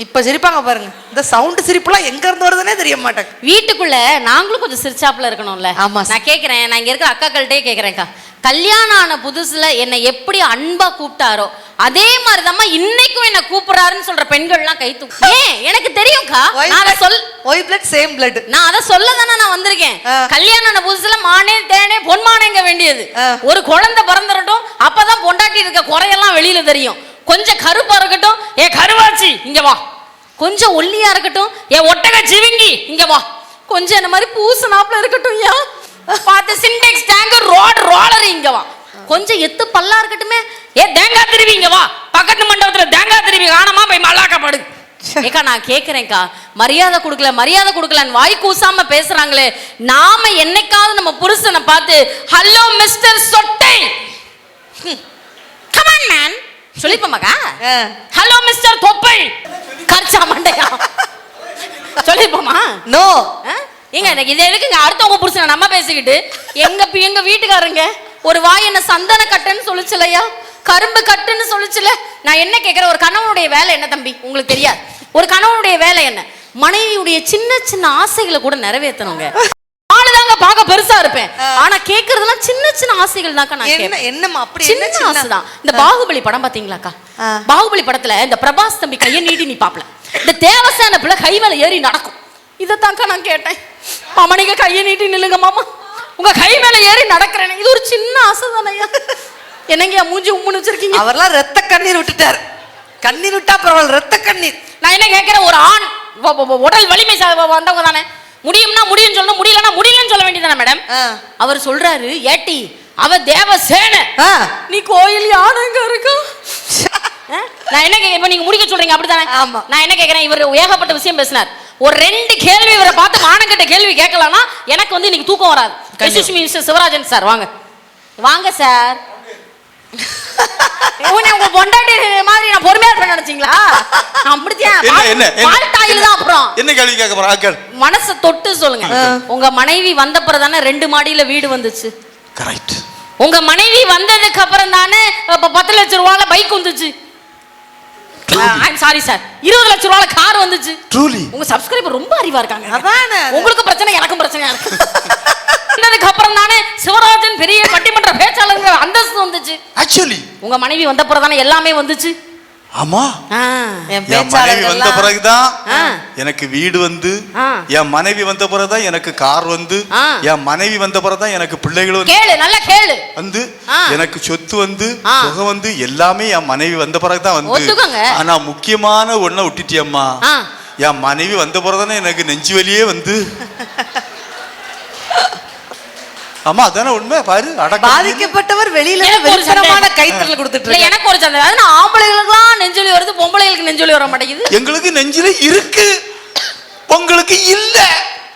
இப்ப சிரிப்பாங்க பாருங்க. இந்த சவுண்ட் சிரிப்புலாம் எங்க இருந்து வருதுன்னே தெரிய மாட்டேங்க. வீட்டுக்குள்ள நாங்களும் கொஞ்சம் சிரிச்சாப்புல இருக்கணும்ல. ஆமா. நான் கேக்குறேன், நான் இங்க இருக்கிற அக்காக்கள்கிட்டே கேக்குறேன்க்கா, கல்யாணம் ஆன புதுசுல என்னை எப்படி அன்பா கூப்பிட்டாரோ அதே மாதிரிதாம்மா இன்னைக்கும் என்ன கூப்பிடுறாருன்னு சொல்ற பெண்கள்லாம் கை தூக்கு. ஏன் எனக்கு தெரியும்க்கா. Why blood same blood. நான் அதை சொல்ல தானே நான் வந்திருக்கேன். கல்யாணம் ஆன புதுசுல மானே தேனே பொன்மானேங்க வேண்டியது. ஒரு குழந்தை பிறந்துடட்டும், அப்பதான் பொண்டாட்டி இருக்க குறையெல்லாம் வெளியில தெரியும். கொஞ்சம் கருப்பா இருக்கட்டும், ஏ கருவாச்சி இங்க வா. கொஞ்சம் ஒல்லியா இருக்கட்டும், ஏ ஒட்டக சிவிங்கி இங்க வா. கொஞ்சம் என்ன மாதிரி பூசனாப்ல இருக்கட்டும், ஏன் பார்த்து சிண்டெக்ஸ் டேங்கர் ரோலர் இங்க வா. கொஞ்சம் எத்து பல்லா இருக்கட்டுமே, ஏ தேங்காய் திருவி இங்க வா. பக்கத்து மண்டபத்துல தேங்காய் திருவி காணாம போய் மல்லாக்கப்படுது. ஏக்கா நான் கேக்குறேன்க்கா, மரியாதை கொடுக்கலன்னு வாய் கூசாம பேசுறாங்களே, நாம என்னைக்காவது நம்ம புருஷனை பார்த்து ஹலோ மிஸ்டர் சொட்டை கம் ஆன் மேன் சொல்லிப்போமாக்கா? ஹலோ மிஸ்டர் தொப்பை கர்ச்சா மண்டையா சொல்லிப்போமா? நோ. ஏங்க எனக்கு இது எதுக்குங்க அடுத்தவங்க புருஷனை நம்ம பேசிக்கிட்டு? எங்க வீட்டுக்காரங்க ஒரு வாய் என்ன சந்தன கட்டுன்னு சொல்லிச்சுலையா, கரும்பு கட்டுன்னு சொல்லிச்சுல. நான் என்ன கேட்கிறேன், ஒரு கணவனுடைய வேலை என்ன தம்பி உங்களுக்கு தெரியாது? ஒரு கணவனுடைய வேலை என்ன? மனைவியுடைய சின்ன சின்ன ஆசைகளை கூட நிறைவேற்றணுங்க. ஆளுதாங்க பார்க்க பெருசா இருப்பேன், ஆனா கேக்குறதெல்லாம் சின்ன சின்ன ஆசைகள் தான்க்கா. நான் கேட்பேன் என்னம்மா அப்படி சின்ன ஆசைதான். இந்த பாகுபலி படம் பாத்தீங்களாக்கா? பாகுபலி படத்துல இந்த பிரபாஸ் தம்பி கையை நீட்டி நீ பாப்பல, இந்த தேவசேன பிள்ளை கை மேல ஏறி நடக்கும். இதைத்தான்க்கா நான் கேட்டேன். மாமா நீங்க கையை நீட்டி நில்லுங்க மாமா, உங்க கை மேல ஏறி நடக்கிறேன். இது ஒரு சின்ன ஆசை தானையா? என்னங்க மூஞ்சி உம்முன்னு வச்சிருக்கீங்க? அவர்லாம் ரத்த கண்ணீர் விட்டுட்டாரு. கண்ணீர் விட்டா பரவாயில்ல, ரத்த கண்ணீர். நான் என்ன கேட்கிறேன், ஒரு ஆண் உடல் வலிமை வந்தவங்க தானே, முடியும்னா முடியும் சொல்லணும், முடியலன்னா முடியலன்னு சொல்ல வேண்டியதானே மேடம்? அவர் சொல்றாரு, ஏட்டி அவ தேவசேன, நீ கோயில் யானைங்க இருக்கா. நான் என்ன கேட்க, இப்ப நீங்க முடிக்க சொல்றீங்க அப்படித்தானே? ஆமா. நான் என்ன கேட்கிறேன், இவர் ஏகப்பட்ட விஷயம் பேசினார். ஒரு 2 கேள்வி இவரை பார்த்து மானங்கிட்ட கேள்வி கேட்கலாம்னா எனக்கு வந்து இன்னைக்கு தூக்கம் வராது. மிஸ்டர் சிவராஜன் சார் வாங்க வாங்க சார். உங்க பொண்டாட்டி மாதிரி நான் பொறுமையா இருப்பேன் நினைச்சீங்களா? என்ன கேள்வி கேட்க போறா? மனசை தொட்டு சொல்லுங்க. உங்க மனைவி வந்த பிறகு தானே 2 மாடியில வீடு வந்துச்சு. கரெக்ட். உங்க மனைவி வந்ததுக்கு அப்புறம் தானே 10 லட்சம் ரூபாய்ல பைக் வந்துச்சு. சாரி சார், 20 லட்சம் ரூபாய்ல கார் வந்துச்சு. ட்ரூலி உங்க சப்ஸ்கிரைபர் ரொம்ப அறிவா இருக்காங்க. அதானே உங்களுக்கு பிரச்சனை, எனக்கும் பிரச்சனையா இருக்கு. வந்ததுக்கு அப்புறம் தானே சிவராஜன் பெரிய பட்டிமன்ற பேச்சாளர் அந்தஸ்து வந்துச்சு. ஆக்சுவலி உங்க மனைவி வந்த பிறகு தானே எல்லாமே வந்துச்சு. ஆமா, என் மனைவி வந்த பிறகுதான் எனக்கு வீடு வந்து, என் மனைவி வந்த பிறகுதான் எனக்கு கார் வந்து, என் மனைவி வந்த பிறகுதான் எனக்கு பிள்ளைகள் வந்து, கேளு நல்லா கேளு, வந்து எனக்கு சொத்து வந்து சுக வந்து எல்லாமே என் மனைவி வந்த பிறகுதான் வந்து. ஆனா முக்கியமான ஒண்ண விட்டுட்டியம்மா, என் மனைவி வந்த பிறகுதானே எனக்கு நெஞ்சு வலியே வந்து. ஆமா அதானே உண்மை. பாரு, பாதிக்கப்பட்டவர் வெளியில விருப்பமான கைத்தறல் கொடுத்துட்டு இருக்கு. எனக்கு ஒரு சந்தேகம், அது ஆம்பளைகளுக்குலாம் நெஞ்சொலி வருது, பொம்பளைகளுக்கு நெஞ்சொலி வர மாட்டேங்குது. எங்களுக்கு நெஞ்சில இருக்கு, உங்களுக்கு இல்ல.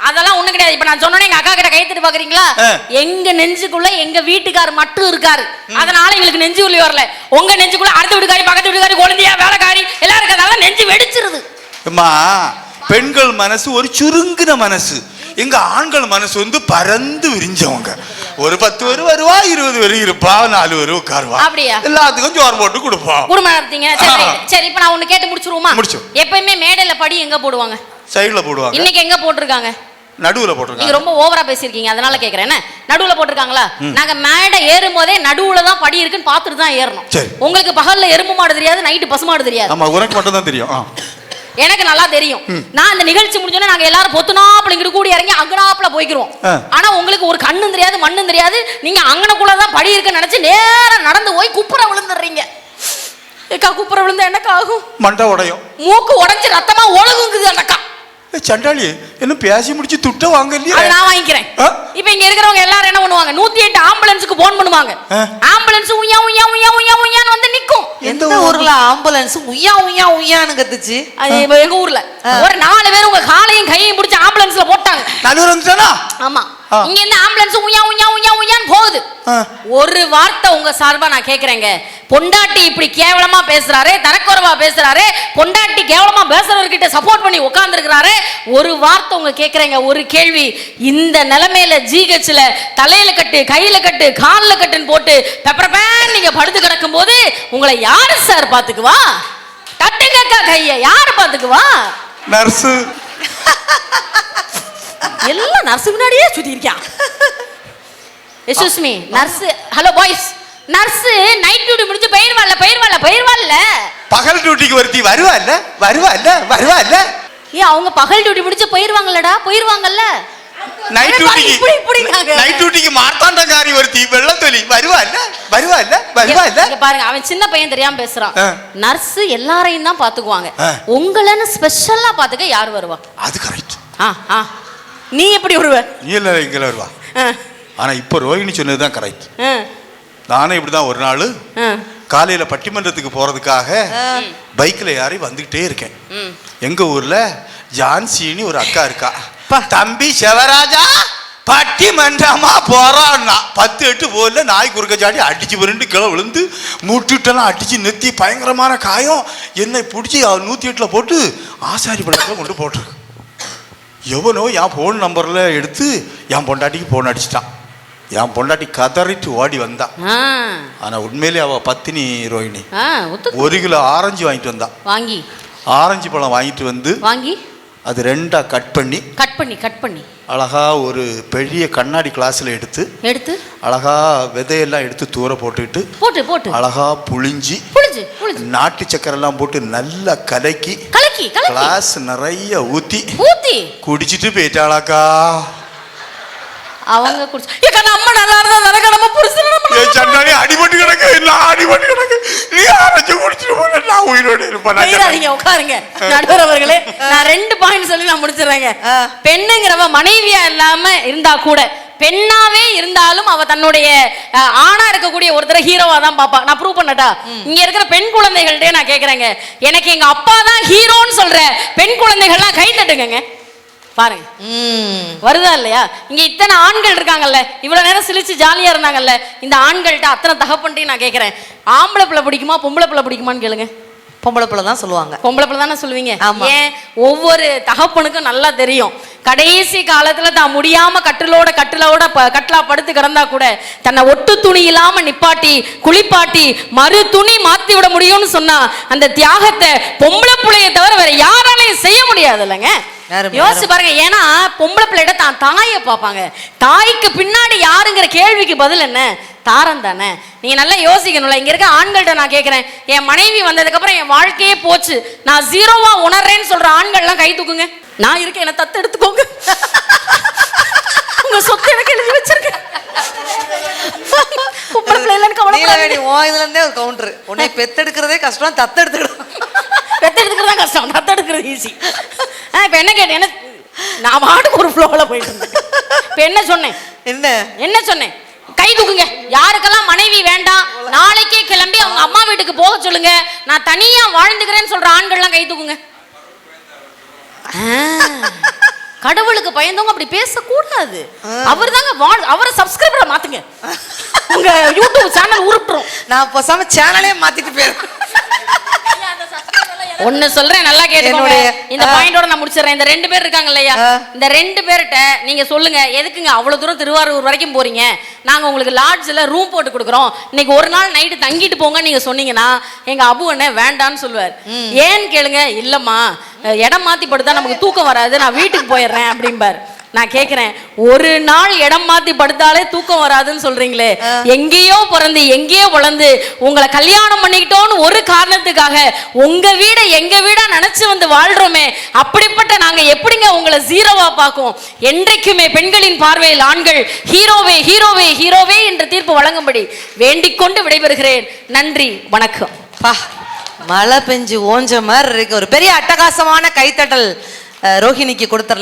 அதெல்லாம் ஒண்ணு கிடையாது. இப்ப நான் சொன்னேன், எங்க அக்கா கிட்ட கைத்தட்டு பாக்குறீங்களா? எங்க நெஞ்சுக்குள்ள எங்க வீட்டுக்கார் மட்டும் இருக்காரு, அதனால எங்களுக்கு நெஞ்சு வலி வரல. உங்க நெஞ்சுக்குள்ள அடுத்த வீட்டுக்காரி, பக்கத்து வீட்டுக்காரி, குழந்தையா, வேலைக்காரி எல்லாம் இருக்கிறதால நெஞ்சு வெடிச்சிருது. அம்மா, பெண்கள் மனசு ஒரு சுருங்கின மனசு, எங்க ஆண்கள் மனசு வந்து பறந்து விரிஞ்சவங்க. ஒரு 10 பேர் வருவா, 20 பேர் இருப்பா, 4 பேர் உட்காருவா. அப்படியா? எல்லாத்துக்கும் சோறு போட்டு கொடுப்போம். குடும்பம் நடத்தீங்க. சரி, இப்ப நான் ஒண்ணு கேட்டு முடிச்சிருவோமா? முடிச்சோம். எப்பயுமே மேடையில படி எங்க போடுவாங்க? சைடுல போடுவாங்க. இன்னைக்கு எங்க போட்டிருக்காங்க? நடுவுல போட்டிருக்காங்க. நீங்க ரொம்ப ஓவரா பேசிருக்கீங்க, அதனால கேக்குறேன். என்ன நடுவுல போட்டிருக்காங்களா? நாங்க மேடை ஏறும் போதே நடுவுல தான் படி இருக்குன்னு பாத்துட்டு தான் ஏறணும். உங்களுக்கு பகல்ல எறும்பு மாடு தெரியாது, நைட்டு பசு மாடு தெரியாது. ஆமா, உனக்கு மட்டும் தான் தெரியும். எனக்கு நல்லா தெரியும். நான் இந்த நிகழ்ச்சி முடிஞ்சோன்னா நாங்க எல்லாரும் பொத்துனாப்புல இங்கிட்டு கூடி இறங்கி அங்கனாப்புல போய்க்கிறோம். ஆனா உங்களுக்கு ஒரு கண்ணும் தெரியாது, மண்ணும் தெரியாது. நீங்க அங்கனக்குள்ளதான் படி இருக்குன்னு நினைச்சு நேரா நடந்து போய் குப்புற விழுந்துடுறீங்க. ஏக்கா, குப்புற விழுந்தா என்னக்கா ஆகும்? மண்டை உடையும், மூக்கு உடைஞ்சு ரத்தமா ஒழுகுங்குது அந்தக்கா. சண்டாளி என்ன பேசி முடிச்சு துட்ட வாங்கலையா? நான் வாங்கிக்கிறேன். இப்ப இங்க இருக்கிறவங்க எல்லாரும் என்ன பண்ணுவாங்க, 108 ஆம்புலன்ஸுக்கு போன் பண்ணுவாங்க. ஆம்புலன்ஸ் உய்யா உய்யா உய்யா உய்யா உய்யான்னு வந்து நிக்கும். எந்த ஊர்ல ஆம்புலன்ஸ் உய்யா உய்யா உய்யான்னு கத்துச்சு? அது எங்க ஊர்ல ஒரு 4 பேர் உங்க காலையும் கையும் பிடிச்சி ஆம்புலன்ஸ்ல போட்டாங்க. நடுவுல வந்துட்டானா? ஆமா, இங்க இருந்து ஆம்புலன்ஸ் உய்யா உய்யா உய்யா உய்யான்னு போகுது. ஒரு வார்த்தை உங்க சார்பா நான் கேக்குறேங்க, பொண்டாட்டி இப்படி கேவலமா பேசுறாரே, தரக்குறைவா பேசுறாரே, பொண்டாட்டி கேவலமா பேசுறவர்கிட்ட சப்போர்ட் பண்ணி உட்கார்ந்து இருக்கிறாரே, ஒரு வார்த்தை உங்க கேக்குறேங்க, ஒரு கேள்வி. இந்த நிலைமையில ஜிஹெச்ல தலையில கட்டு, கையில கட்டு, கால்ல கட்டுன்னு போட்டு பெப்பர் பேன் நீங்க படுத்து கிடக்கும் போது உங்களை யாரு சார் பாத்துக்குவா? தட்டுங்கக்கா கைய, யாரு பாத்துக்குவா? நர்ஸ். எல்லாம் நர்ஸ் முன்னாடியே சுத்தி இருக்கான். Excuse me, nurse. Hello boys, nurse night duty முடிஞ்சு போயிருவாள்ல. பகல் டியூட்டிக்கு ஒருத்தி வருவாள்ல. ஏன் அவங்க பகல் டியூட்டி முடிஞ்சு போயிருவாங்கல்ல. நைட் டியூட்டிக்கு மார்த்தாண்டக்காரி ஒருத்தி வெள்ளத்தொலி வருவாள்ல. பாருங்க, அவன் சின்ன பையன் தெரியாம பேசுறான். நர்ஸ் எல்லாரையும் தான் பாத்துக்குவாங்க, உங்களன்னு ஸ்பெஷலா பாத்துக்க யாரு வருவா? அது கரெக்ட். நீ எப்படி வருவ? இல்ல இங்க வருவா. ஆனா இப்ப ரோஹிணி சொன்னதுதான் கரெக்ட். நானே இப்படிதான் ஒரு நாள் காலையில பட்டிமன்றத்துக்கு போறதுக்காக பைக்ல யாரை வந்துகிட்டே இருக்கேன். எங்க ஊர்ல ஜான்சின்னு ஒரு அக்கா இருக்கா. தம்பி சிவராஜா பட்டிமன்றமா போறான்னா 10-8 போல நாய் குறுக்க சாடி அடிச்சு விருண்டு கிளை விழுந்து மூட்டுட்டெல்லாம் அடிச்சு நெத்தி பயங்கரமான காயம். என்னை பிடிச்சி 108ல போட்டு ஆசாரி படத்துல கொண்டு போட்டிருக்கு. எவனோ என் போன் நம்பர்ல எடுத்து என் பொண்டாட்டிக்கு போன் அடிச்சிட்டான். என் பொண்டாட்டி கதறிட்டு ஓடி வந்தா. ஆனா உண்மையிலே அவ பத்தினி ரோஹிணி. 1 கிலோ ஆரஞ்சு வாங்கிட்டு வந்தா. ஆரஞ்சு பழம் வாங்கிட்டு வந்து அது 2ஆ கட் பண்ணி அழகா ஒரு பெரிய கண்ணாடி கிளாஸ்ல எடுத்து அழகா விதையெல்லாம் எடுத்து தூர போட்டு அழகா புளிஞ்சு நாட்டு சக்கரை எல்லாம் போட்டு நல்லா கலக்கி கிளாஸ் நிறைய ஊத்தி குடிச்சிட்டு போயிட்டாளாக்கா. அவங்க நம்ம நல்லா இருந்தா நம்ம புருஷன் அடிபட்டு கிடக்கு. நீ ஆரஞ்சு குடிச்சிட்டு போற, நான் உயிரோடு இருப்பேன். உட்காருங்க நடுவர் அவர்களே, நான் 2 பாயிண்ட் சொல்லி நான் முடிச்சிடுறேங்க. பெண்ணுங்கிறவ மனைவியா இல்லாம இருந்தா கூட, பெண்ணாவே இருந்தாலும் அவ தன்னுடைய ஆணா இருக்கக்கூடிய ஒருத்தர ஹீரோவா தான் பாப்பா. நான் ப்ரூவ் பண்ணட்டா? இங்க இருக்கிற பெண் குழந்தைகள்கிட்ட நான் கேக்குறேங்க, எனக்கு எங்க அப்பா தான் ஹீரோன்னு சொல்ற பெண் குழந்தைகள்லாம் கை தட்டுங்க பாருங்க. வருதா இல்லையா? இங்க இத்தனை ஆண்கள் இருக்காங்கல்ல, இவ்வளவு நேரம் சிலிச்சு ஜாலியா இருந்தாங்கல்ல, இந்த ஆண்கள்ட்ட அத்தனை தகப்பன்ட்டையும் நான் கேட்கிறேன், ஆம்பளை பிள்ளை பிடிக்குமா பொம்பளை பிள்ளை பிடிக்குமான்னு கேளுங்க. பொம்பளை பிள்ளை தான் சொல்லுவாங்க. பொம்பளை பிள்ளை தானே சொல்லுவீங்க. ஏன்? ஒவ்வொரு தகப்பனுக்கும் நல்லா தெரியும், கடைசி காலத்துல தான் முடியாம கட்டிலா படுத்து கிடந்தா கூட தன்னை ஒட்டு துணி இல்லாம நிப்பாட்டி குளிப்பாட்டி மறு துணி மாத்தி விட முடியும்னு சொன்னா அந்த தியாகத்தை பொம்பளை பிள்ளைய தவிர வேற யாராலையும் செய்ய முடியாது இல்லைங்க. யோசிச்சு பாருங்க. ஏன்னா பொம்பளை பிள்ளைகிட்ட தான் தாயை பார்ப்பாங்க. தாய்க்கு பின்னாடி யாருங்கிற கேள்விக்கு பதில் என்ன? தாரம் தானே. நீங்க நல்லா யோசிக்கணும்ல. இங்க இருக்க ஆண்கள்ட்ட நான் கேட்கிறேன், என் மனைவி வந்ததுக்கு அப்புறம் என் வாழ்க்கையே போச்சு, நான் 0வா உணர்றேன்னு சொல்ற ஆண்கள்லாம் கை தூக்குங்க. நான் இருக்கேன், என்ன தத்து எடுத்துக்கோங்க, உங்க சொத்து எனக்கு எழுதி வச்சிருக்கேன். பொம்பளை பிள்ளைலன்னு கவலைப்படாதீங்க. இதுல இருந்தே ஒரு கவுண்டர், உன்னை பெத்தெடுக்கிறதே கஷ்டம், தத்தெடுத்துக்கணும். பெத்தெடுத்துக்கிறதா கஷ்டம், தத்தெடுக்கிறது ஈஸி. இப்ப என்ன கேட்டேன், நான் பாட்டுக்கு ஒரு ஃப்ளோல போயிட்டு இருந்தேன். இப்ப என்ன சொன்னேன்? கை தூக்குங்க. யாருக்கெல்லாம் மனைவி வேண்டாம், நாளைக்கே கிளம்பி அவங்க அம்மா வீட்டுக்கு போக சொல்லுங்க, நான் தனியா வாழ்ந்துக்கிறேன்னு சொல்ற ஆண்கள்லாம் கை தூக்குங்க. கடவுளுக்கு பயந்தவங்க அப்படி பேசக்கூடாது. அவர் தாங்க அவரை சப்ஸ்கிரைபரை மாத்துங்க. உங்க யூடியூப் சேனல் உருட்டுறோம். நான் பேசாம சேனலே மாத்திட்டு போயிடுறேன். ஒன்னு சொல்றேன், நல்லா கேட்டுக்கோங்க. இந்த பாயிண்டோட நான் முடிச்சிடுறேன். இந்த 2 பேர் இருக்காங்க இல்லையா, இந்த 2 பேர்கிட்ட நீங்க சொல்லுங்க, எதுக்குங்க அவ்வளவு தூரம் திருவாரூர் வரைக்கும் போறீங்க, நாங்க உங்களுக்கு லாட்ஜ்ல ரூம் போட்டு கொடுக்குறோம், இன்னைக்கு ஒரு நாள் நைட்டு தங்கிட்டு போங்க நீங்க சொன்னீங்கன்னா எங்க அபு அண்ணன் வேண்டான்னு சொல்லுவார். ஏன்னு கேளுங்க, இல்லம்மா இடம் மாத்தி படுத்தா நமக்கு தூக்கம் வராது, நான் வீட்டுக்கு போயிடுறேன் அப்படிம்பார். நான் கேக்குறேன், ஒரு நாள் இடம் மாத்தி படுத்தாலே தூக்கம் வராதுன்னு சொல்றீங்களே, எங்கேயோ பிறந்து எங்கேயோ வளர்ந்து உங்களை கல்யாணம் பண்ணிக்கிட்டோன்னு ஒரு காரணத்துக்காக உங்க வீட எங்க வீடா நினைச்சு வந்து வாழ்றோமே, அப்படிப்பட்ட நாங்க எப்படிங்க உங்களை 0வா பார்க்கும்? என்றைக்குமே பெண்களின் பார்வையில் ஆண்கள் ஹீரோவே ஹீரோவே ஹீரோவே என்ற தீர்ப்பு வழங்கும்படி வேண்டிக் கொண்டு விடைபெறுகிறேன். நன்றி, வணக்கம். மழை பெஞ்சு ஓஞ்ச மாதிரி இருக்கு. ஒரு பெரிய அட்டகாசமான கைத்தட்டல் ரோஹிணிக்கு கொடுத்துடலாம்.